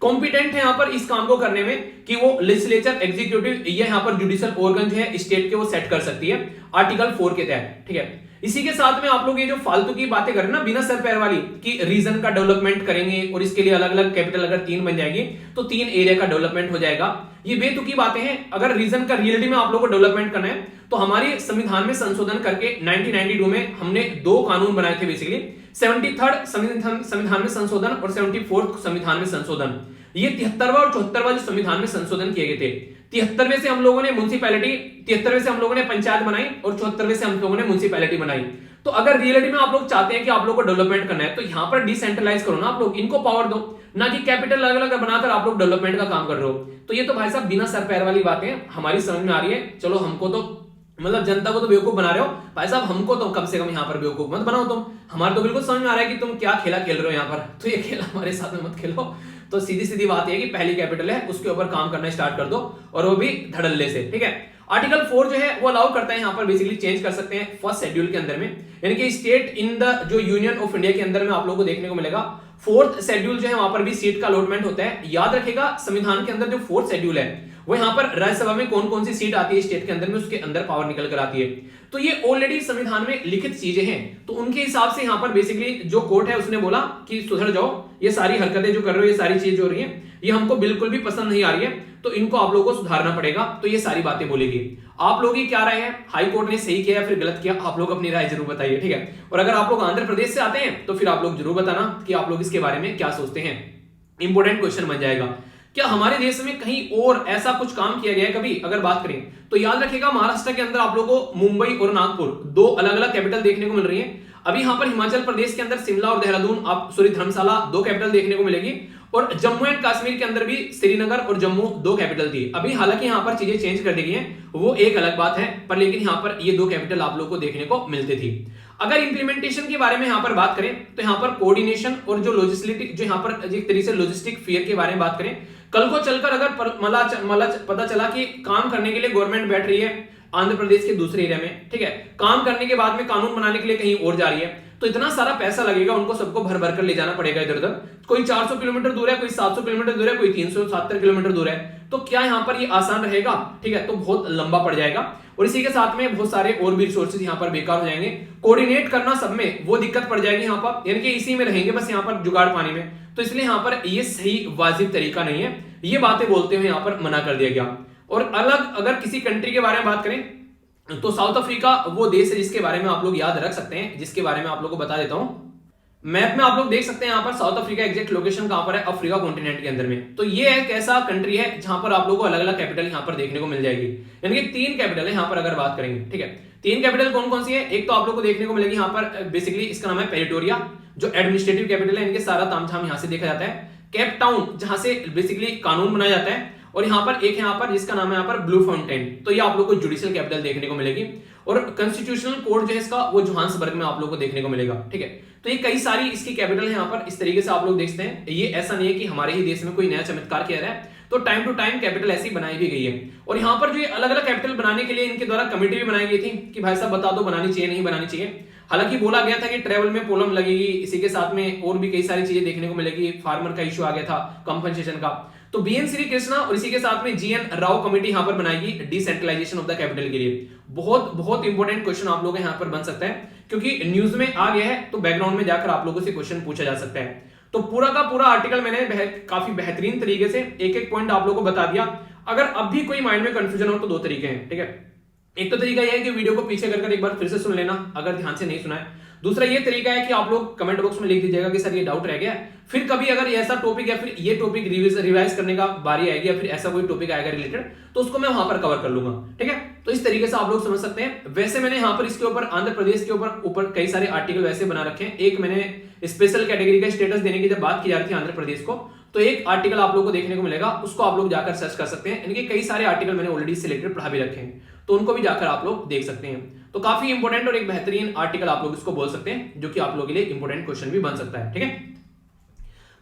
कॉम्पिटेंट है यहाँ पर इस काम को करने में, कि वो लेजिस्लेचर, एग्जीक्यूटिव या यहाँ पर जुडिशियल ऑर्गन जो है स्टेट के, वो सेट कर सकती है आर्टिकल 4 के तहत। ठीक है, इसी के साथ में आप लोग ये जो फालतू की बातें करें ना बिना सर पैर वाली, कि रीजन का डेवलपमेंट करेंगे और इसके लिए अलग अलग कैपिटल अगर 3 बन जाएगी तो 3 एरिया का डेवलपमेंट हो जाएगा, ये बेतुकी बातें हैं। अगर रीजन का रियलिटी में आप लोग को डेवलपमेंट करना है तो हमारे संविधान में संशोधन करके 1992 में हमने 2 कानून बनाए थे बेसिकली, 73rd संविधान में संशोधन और 74th संविधान में संशोधन। ये 73वां और 74वां जो संविधान में संशोधन किए गए थे। 73वें से हम लोगों ने म्युनिसिपैलिटी, 73वें से हम लोगों ने पंचायत बनाई और 74वें से हम लोगों ने म्युनिसिपैलिटी बनाई। तो अगर रियलिटी में आप लोग चाहते हैं कि आप लोग को डेवलपमेंट करना है तो यहाँ पर डिसेंट्रलाइज करो ना, आप लोग इनको पावर दो, ना कि कैपिटल अलग अलग बनाकर आप लोग डेवलपमेंट का काम कर रहे हो। तो ये तो भाई साहब बिना सर पैर वाली बातें हमारी समझ में आ रही है। चलो हमको तो मतलब जनता को तो बेवकूफ बना रहे हो भाई साहब, हमको तो कम से कम यहाँ पर बेवकूफ मत बनाओ तुम। हमारे तो बिल्कुल समझ में आ रहा है कि तुम क्या खेला खेल रहे हो यहाँ पर, तो ये खेला हमारे साथ में मत खेलो। तो सीधी सीधी बात है कि पहली कैपिटल है उसके ऊपर काम करना स्टार्ट कर दो, और वो भी धड़ल्ले से। ठीक है, आर्टिकल 4 जो है वो अलाउ करता है यहाँ पर बेसिकली चेंज कर सकते हैं फर्स्ट शेड्यूल के अंदर में, यानी कि स्टेट इन द जो यूनियन ऑफ इंडिया के अंदर में आप लोगों को देखने को मिलेगा। 4th शेड्यूल जो है वहां पर भी सीट का अलॉटमेंट होता है। याद रखेगा संविधान के अंदर जो 4th शेड्यूल है वो यहाँ पर राज्यसभा में कौन कौन सी सीट आती है स्टेट के अंदर में, उसके अंदर पावर निकल कर आती है। तो ये ऑलरेडी संविधान में लिखित चीजें हैं, तो उनके हिसाब से यहाँ पर बेसिकली जो कोर्ट है उसने बोला कि सुधर जाओ, ये सारी हरकतें जो कर रहे हो, ये सारी चीज जो हो रही है ये हमको बिल्कुल भी पसंद नहीं आ रही है, तो इनको आप लोगों को सुधारना पड़ेगा। तो ये सारी बातें बोलेगी। आप लोगों की क्या राय है, हाई कोर्ट ने सही किया या फिर गलत किया, आप लोग अपनी राय जरूर बताइए। ठीक है, और अगर आप लोग आंध्र प्रदेश से आते हैं तो फिर आप लोग जरूर बताना कि आप लोग इसके बारे में क्या सोचते हैं। इंपॉर्टेंट क्वेश्चन बन जाएगा। क्या हमारे देश में कहीं और ऐसा कुछ काम किया गया है कभी, अगर बात करें तो याद रखिएगा महाराष्ट्र के अंदर आप लोगों को मुंबई और नागपुर 2 अलग अलग कैपिटल देखने को मिल रही है। अभी यहाँ पर हिमाचल प्रदेश के अंदर शिमला और देहरादून, आप सॉरी धर्मशाला 2 कैपिटल देखने को मिलेगी, और जम्मू एंड कश्मीर के अंदर भी श्रीनगर और जम्मू 2 कैपिटल थी। अभी हालांकि यहाँ पर चीजें चेंज कर दी गई हैं, वो एक अलग बात है, पर लेकिन यहाँ पर ये 2 कैपिटल आप लोग को देखने को मिलती थी। अगर इंप्लीमेंटेशन के बारे में यहाँ पर बात करें तो यहाँ पर कोऑर्डिनेशन और जो लॉजिस्टिक, जो यहाँ पर एक तरीके से लॉजिस्टिक फेयर के बारे में बात करें, कल को चलकर अगर पता चला कि काम करने के लिए गवर्नमेंट बैठ रही है आंध्र प्रदेश के दूसरे एरिया में, ठीक है, काम करने के बाद में कानून बनाने के लिए कहीं और जा रही है, तो इतना सारा पैसा लगेगा, उनको सबको भर भर कर ले जाना पड़ेगा इधर उधर। कोई 400 किलोमीटर दूर है, कोई 700 किलोमीटर दूर है, कोई 370 किलोमीटर दूर है, तो क्या यहाँ पर ये आसान रहेगा? ठीक है, तो बहुत लंबा पड़ जाएगा, और इसी के साथ में बहुत सारे और भी रिसोर्सेज यहाँ पर बेकार हो जाएंगे। कोऑर्डिनेट करना सब में वो दिक्कत पड़ जाएगी यहाँ पर, यानी कि इसी में रहेंगे बस यहाँ पर जुगाड़ पानी में, तो इसलिए यहाँ पर ये सही वाजिब तरीका नहीं है। ये बातें बोलते हुए यहाँ पर मना कर दिया गया। और अलग अगर किसी कंट्री के बारे में बात करें तो साउथ अफ्रीका वो देश है जिसके बारे में आप लोग याद रख सकते हैं, जिसके बारे में आप लोग को बता देता हूं। मैप में आप लोग देख सकते हैं यहाँ पर साउथ अफ्रीका एग्जैक्ट लोकेशन कहां पर है, अफ्रीका कॉन्टिनेंट के अंदर में। तो ये एक ऐसा कंट्री है जहां पर आप लोगों को अलग अलग कैपिटल यहाँ पर देखने को मिल जाएगी, यानी कि 3 कैपिटल है यहाँ पर अगर बात करेंगे। ठीक है, 3 कैपिटल कौन कौन सी है? एक तो आप लोग को देखने को मिलेगी यहाँ पर बेसिकली इसका नाम है प्रेटोरिया, जो एडमिनिस्ट्रेटिव कैपिटल है, इनके सारा तामझाम यहाँ से देखा जाता है। केप टाउन, जहां से बेसिकली कानून बनाया जाता है, और यहाँ पर एक यहाँ पर जिसका नाम है यहाँ पर ब्लू फाउंटेन, तो ये आप लोग को जुडिशियल कैपिटल देखने को मिलेगी। और कॉन्स्टिट्यूशनल कोर्ट जो है इसका वो जोहान्सबर्ग में आप लोग को देखने को मिलेगा। ठीक है, तो ये कई सारी इसकी कैपिटल है यहाँ पर, इस तरीके से आप लोग देखते हैं। ये ऐसा नहीं है कि हमारे ही देश में कोई नया चमत्कार किया रहा है, तो टाइम टू टाइम कैपिटल ऐसी बनाई भी गई है। और यहाँ पर जो ये अलग अलग कैपिटल बनाने के लिए इनके द्वारा कमेटी भी बनाई गई थी कि भाई साहब बता दो बनानी चाहिए नहीं बनानी चाहिए। हालांकि बोला गया था कि ट्रेवल में प्रॉब्लम लगेगी, इसी के साथ में और भी कई सारी चीजें देखने को मिलेगी, फार्मर का इश्यू आ गया था कंपनसेशन का, तो बीएन श्री कृष्णा और इसी के साथ में जीएन राव कमेटी यहां पर बनाएगी डिसेंट्रलाइजेशन ऑफ द कैपिटल के लिए। बहुत बहुत इंपॉर्टेंट क्वेश्चन आप लोगों यहां पर बन सकता है, क्योंकि न्यूज में आ गया है, तो बैकग्राउंड में जाकर आप लोगों से क्वेश्चन पूछा जा सकता है। तो पूरा का पूरा आर्टिकल मैंने काफी बेहतरीन तरीके से एक एक पॉइंट आप लोगों को बता दिया। अगर अब भी कोई माइंड में कंफ्यूजन हो तो 2 तरीके हैं। ठीक है, एक तो तरीका यह है कि वीडियो को पीछे कर एक बार फिर से सुन लेना, अगर ध्यान से नहीं सुना है दूसरा ये तरीका है कि आप लोग कमेंट बॉक्स में लिख दीजिएगा कि सर ये डाउट रह गया है, फिर कभी अगर ऐसा टॉपिक या फिर ये टॉपिक रिवाइज करने का बारी आएगी या फिर ऐसा कोई टॉपिक आएगा रिलेटेड, तो उसको मैं वहां पर कवर कर लूंगा, ठीक है। तो इस तरीके से आप लोग समझ सकते हैं। वैसे मैंने यहाँ पर इसके ऊपर आंध्र प्रदेश के ऊपर कई सारे आर्टिकल वैसे बना रखे हैं। एक मैंने स्पेशल कैटेगरी का स्टेटस देने की जब बात की जा रही थी आंध्र प्रदेश को, तो एक आर्टिकल आप लोगों को देखने को मिलेगा, उसको आप लोग जाकर सर्च कर सकते हैं। इनके कई सारे आर्टिकल मैंने ऑलरेडी सिलेक्टेड पढ़ा भी रखे हैं, तो उनको भी जाकर आप लोग देख सकते हैं। तो काफी इंपॉर्टेंट और एक बेहतरीन आर्टिकल आप लोग इसको बोल सकते हैं, जो कि आप लोगों के लिए इंपॉर्टेंट क्वेश्चन भी बन सकता है, ठीक है।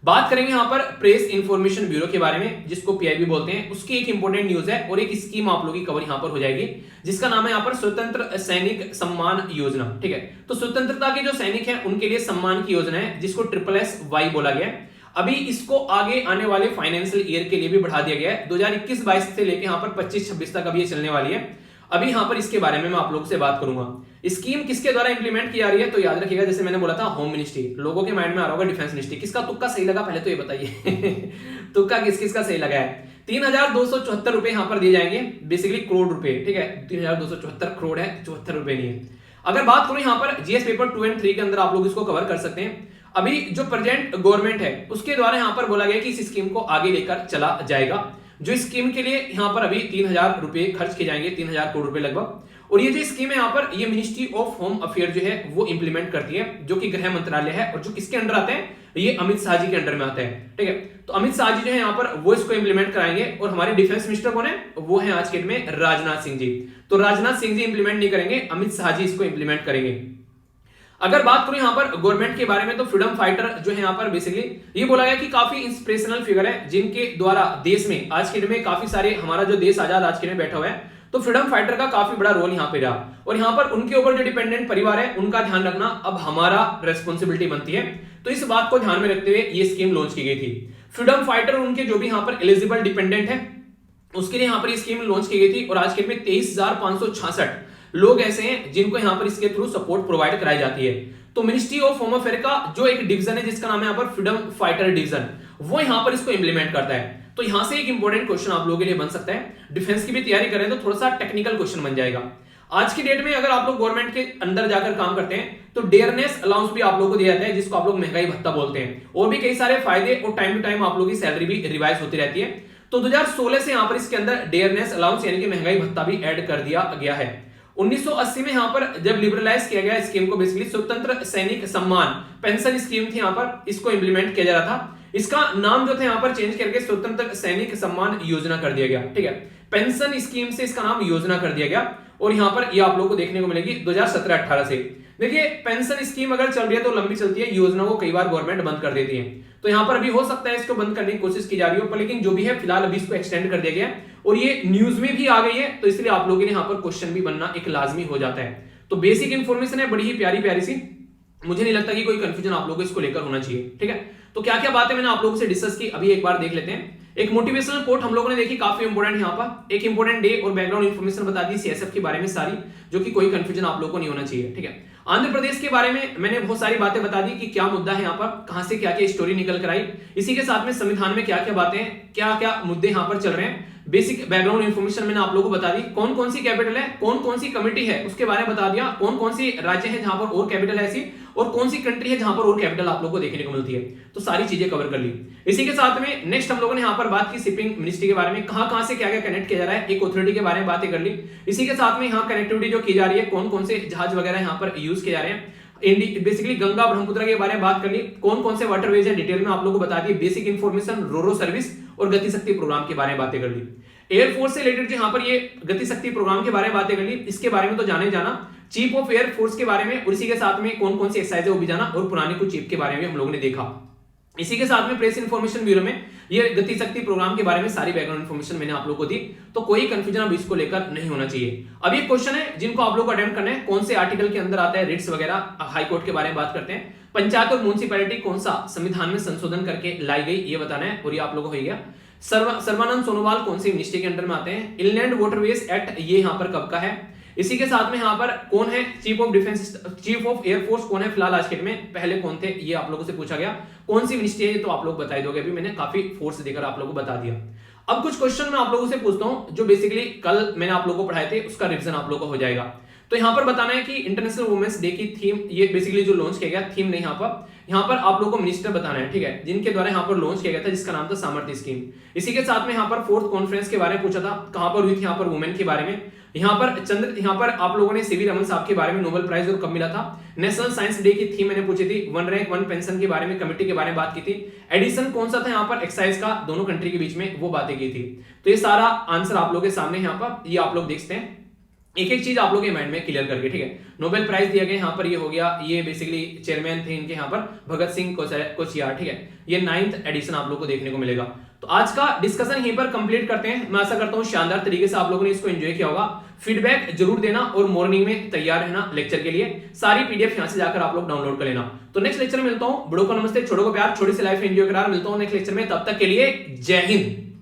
बात करेंगे यहां पर प्रेस इंफॉर्मेशन ब्यूरो के बारे में, जिसको पीआईबी बोलते हैं। उसकी एक इंपॉर्टेंट न्यूज है और एक स्कीम आप लोगों की कवर यहां पर हो जाएगी, जिसका नाम है यहां पर स्वतंत्र सैनिक सम्मान योजना, ठीक है। तो स्वतंत्रता के जो सैनिक हैं उनके लिए सम्मान की योजना है, जिसको SSSY बोला गया है। अभी इसको आगे आने वाले फाइनेंशियल ईयर के लिए भी बढ़ा दिया गया है, 2021-22 से लेकर यहाँ पर 25-26 तक अभी ये चलने वाली है। अभी यहाँ पर इसके बारे में मैं आप लोगों से बात करूंगा। स्कीम किसके द्वारा इंप्लीमेंट की जा रही है, तो याद रखिएगा, जैसे मैंने बोला था होम मिनिस्ट्री, लोगों के माइंड में आ रहा होगा डिफेंस मिनिस्ट्री। किसका तुक्का सही लगा पहले तो ये बताइए तुक्का किसका सही लगा है। 3274 रुपए यहाँ पर दिए जाएंगे, बेसिकली करोड़ रुपए, ठीक है। 3274 करोड़ है, 74 रुपए नहीं है। अगर बात करूं यहाँ पर जीएस पेपर 2 और 3 के अंदर आप लोग इसको कवर कर सकते हैं। अभी जो प्रेजेंट गवर्नमेंट है उसके द्वारा यहाँ पर बोला गया कि इस स्कीम को आगे लेकर चला जाएगा। जो स्कीम के लिए यहाँ पर अभी 3000 रुपए खर्च किए जाएंगे, 3000 करोड़ रुपए लगभग। और ये जो स्कीम है यहाँ पर, ये मिनिस्ट्री ऑफ होम अफेयर जो है वो इंप्लीमेंट करती है, जो कि गृह मंत्रालय है, और जो किसके अंडर आते हैं, ये अमित शाह जी के अंडर में आते हैं, ठीक है। तो अमित शाह जी जो है यहाँ पर वो इसको इंप्लीमेंट कराएंगे। और हमारे डिफेंस मिनिस्टर कौन है, वो है आज के डेट में राजनाथ सिंह जी। तो राजनाथ सिंह जी इंप्लीमेंट नहीं करेंगे, अमित शाह जी इसको इंप्लीमेंट करेंगे। अगर बात करूं यहाँ पर गवर्नमेंट के बारे में, तो फ्रीडम फाइटर जो है यहाँ पर बेसिकली ये बोला गया कि काफी इंस्पिरेशनल फिगर है, जिनके द्वारा देश में आज के डेट में काफी सारे, हमारा जो देश आजाद आज के डेट में बैठा हुआ है, तो फ्रीडम फाइटर का काफी बड़ा रोल यहाँ पे रहा। और यहाँ पर उनके ऊपर जो डिपेंडेंट परिवार है उनका ध्यान रखना अब हमारा रेस्पॉन्सिबिलिटी बनती है। तो इस बात को ध्यान में रखते हुए ये स्कीम लॉन्च की गई थी। फ्रीडम फाइटर उनके जो भी यहाँ पर एलिजिबल डिपेंडेंट है उसके लिए यहाँ पर ये स्कीम लॉन्च की गई थी। और आज के डेट में 23,566 लोग ऐसे हैं जिनको यहाँ पर इसके थ्रू सपोर्ट प्रोवाइड कराई जाती है। तो मिनिस्ट्री ऑफ होम अफेयर का जो एक डिवीजन है, जिसका नाम है यहाँ पर फ्रीडम फाइटर डिवीजन, वो यहाँ पर इसको इंप्लीमेंट करता है। तो यहां से एक इंपॉर्टेंट क्वेश्चन आप लोगों के लिए बन सकता है। डिफेंस की भी तैयारी करें तो थोड़ा सा टेक्निकल क्वेश्चन बन जाएगा। आज की डेट में अगर आप लोग गवर्नमेंट के अंदर जाकर काम करते हैं तो डेयरनेस अलाउंस भी आप लोगों को दिया जाता है, जिसको आप लोग महंगाई भत्ता बोलते हैं। और भी कई सारे फायदे, और टाइम टू टाइम आप लोगों की सैलरी भी रिवाइज होती रहती है। तो 2016 से यहाँ पर इसके अंदर डेयरनेस अलाउंस यानी कि महंगाई भत्ता भी ऐड कर दिया गया है। 1980 में यहाँ पर जब लिबरलाइज किया गया स्कीम को, बेसिकली स्वतंत्र सैनिक सम्मान पेंशन स्कीम थी, यहाँ पर इसको इंप्लीमेंट किया जा रहा था। इसका नाम जो था यहाँ पर चेंज करके स्वतंत्र सैनिक सम्मान योजना कर दिया गया, ठीक है। पेंशन स्कीम से इसका नाम योजना कर दिया गया। और यहाँ पर ये आप लोगों को देखने को मिलेगी 2017-18 से। देखिए पेंशन स्कीम अगर चल रही है तो लंबी चलती है, योजना को कई बार गवर्नमेंट बंद कर देती है। तो यहाँ पर अभी हो सकता है इसको बंद करने की कोशिश की जा रही हो, पर लेकिन जो भी है फिलहाल अभी इसको एक्सटेंड कर दिया गया और ये न्यूज में भी आ गई है। तो इसलिए आप लोगों के लिए यहाँ पर क्वेश्चन भी बनना एक लाजमी हो जाता है। तो बेसिक इंफॉर्मेशन है, बड़ी ही प्यारी प्यारी सी, मुझे नहीं लगता कि कोई कंफ्यूजन आप लोगों को इसको लेकर होना चाहिए, ठीक है। तो क्या क्या बातें मैंने आप लोगों से डिस्कस की, अभी एक बार देख लेते हैं। एक मोटिवेशनल कोट हम लोगों ने देखी, काफी इंपोर्टेंट यहाँ पर। एक इंपोर्टेंट डे और बैकग्राउंड इंफॉर्मेशन बता दी सीएसएफ के बारे में सारी, जो कि कोई कंफ्यूजन आप लोगों को नहीं होना चाहिए, ठीक है। आंध्र प्रदेश के बारे में मैंने बहुत सारी बातें बता दी कि क्या मुद्दा है यहाँ पर, कहां से क्या क्या स्टोरी निकल कर आई। इसी के साथ में संविधान में क्या क्या बातें, क्या क्या मुद्दे यहाँ पर चल रहे हैं, बेसिक बैकग्राउंड इंफॉर्मेशन मैंने आप लोगों को बता दी। कौन कौन सी कैपिटल है, कौन कौन सी कमिटी है उसके बारे में बता दिया, कौन कौन सी राज्य है जहां पर और कैपिटल है ऐसी, और कौन सी कंट्री है जहां पर और कैपिटल आप लोगों को देखने को मिलती है। तो सारी चीजें कवर कर ली। इसी के साथ में नेक्स्ट हम लोगों ने यहाँ पर बात की शिपिंग मिनिस्ट्री के बारे में, कहां से क्या क्या कनेक्ट किया जा रहा है, एक अथॉरिटी के बारे में बातें कर ली। इसी के साथ में यहाँ कनेक्टिविटी जो की जा रही है, कौन कौन से जहाज वगैरह यहाँ पर यूज किए जा रहे हैं, बेसिकली गंगा ब्रह्मपुत्र के बारे में बात कर ली। कौन कौन से वाटरवेज है डिटेल में आप लोगों को बता दी। बेसिक इंफॉर्मेशन रोरो सर्विस और गति शक्ति प्रोग्राम के बारे में बातें कर ली। एयरफोर्स से रिलेटेड यहाँ पर ये गति शक्ति प्रोग्राम के बारे में बातें कर ली, इसके बारे में तो जाने जाना। चीफ ऑफ एयरफोर्स के बारे में, और इसी के साथ में कौन कौन सी एक्सरसाइज है वो भी जाना, और पुराने कुछ चीफ के बारे में हम लोगों ने देखा। इसी के साथ में प्रेस इंफॉर्मेशन ब्यूरो में ये गति शक्ति प्रोग्राम के बारे में सारी बैकग्राउंड इंफॉर्मेशन मैंने आप लोगों को दी। तो कोई कंफ्यूजन अब इसको लेकर नहीं होना चाहिए। अब ये क्वेश्चन है जिनको आप लोग को अटेम्प्ट करना है, कौन से आर्टिकल के अंदर आता है, रिट्स वगैरह, हाई कोर्ट के बारे में बात करते हैं। पंचायत और म्युनिसिपैलिटी कौन सा संविधान में संशोधन करके लाई गई ये बताना है, और ये आप लोगों को हो गया। सर्बानंद सोनोवाल कौन सी मिनिस्ट्री के अंडर में आते हैं। इनलैंड वाटरवेज एक्ट ये यहाँ पर कब का है। इसी के साथ में यहाँ पर कौन है chief of defence, chief of air force कौन है फिलहाल आज के डेट में, पहले कौन थे ये आप लोगों से पूछा गया। कौन सी मिनिस्ट्री है तो आप लोग बता दोगे, अभी मैंने काफी फोर्स देकर आप लोगों को बता दिया। अब कुछ क्वेश्चन मैं आप लोगों से पूछता हूं जो बेसिकली कल मैंने आप लोगों को पढ़ाए थे, उसका रिवीजन आप लोगों को हो जाएगा। तो यहाँ पर बताना है कि इंटरनेशनल वुमेन्स डे की थीम, ये बेसिकली जो लॉन्च किया गया, थीम नहीं यहाँ पर आप लोगों को मिनिस्टर बताना है, ठीक है, जिनके द्वारा यहाँ पर लॉन्च किया गया था, जिसका नाम था सामर्थ्य स्कीम। इसी के साथ में यहाँ पर फोर्थ कॉन्फ्रेंस के बारे में पूछा था, कहां पर हुई थी, यहाँ पर वुमेन के बारे में। यहाँ पर आप लोगों ने सीवी रमन साहब के बारे में नोबेल प्राइज और कब मिला था। नेशनल साइंस डे की थीम मैंने पूछी थी, वन रैंक वन पेंशन के बारे में, कमेटी के बारे में बात की थी। एडिशन कौन सा था यहाँ पर, एक्साइज का, दोनों कंट्री के बीच में, वो बातें की थी। तो ये सारा आंसर आप लोगों के सामने यहाँ पर, ये आप लोग देखते हैं, एक एक चीज आप लोगों के माइंड में क्लियर करके, ठीक है। नोबेल प्राइज दिया गया यहाँ पर, ये हो गया, ये बेसिकली चेयरमैन थे इनके यहाँ पर भगत सिंह कोश्यारी, ठीक है। ये 9th एडिशन आप लोगों को देखने को मिलेगा। तो आज का डिस्कशन यहीं पर कंप्लीट करते हैं। मैं आशा करता हूं शानदार तरीके से आप लोगों ने इसको एंजॉय किया होगा। फीडबैक जरूर देना और मॉर्निंग में तैयार रहना लेक्चर के लिए। सारी पीडीएफ यहां से जाकर आप लोग डाउनलोड कर लेना। तो नेक्स्ट लेक्चर में मिलता हूं। बड़ों को नमस्ते, छोटों को प्यार, छोटी सी लाइफ एंजॉय करा। मिलता हूं नेक्स्ट लेक्चर में, तब तक के लिए जय हिंद।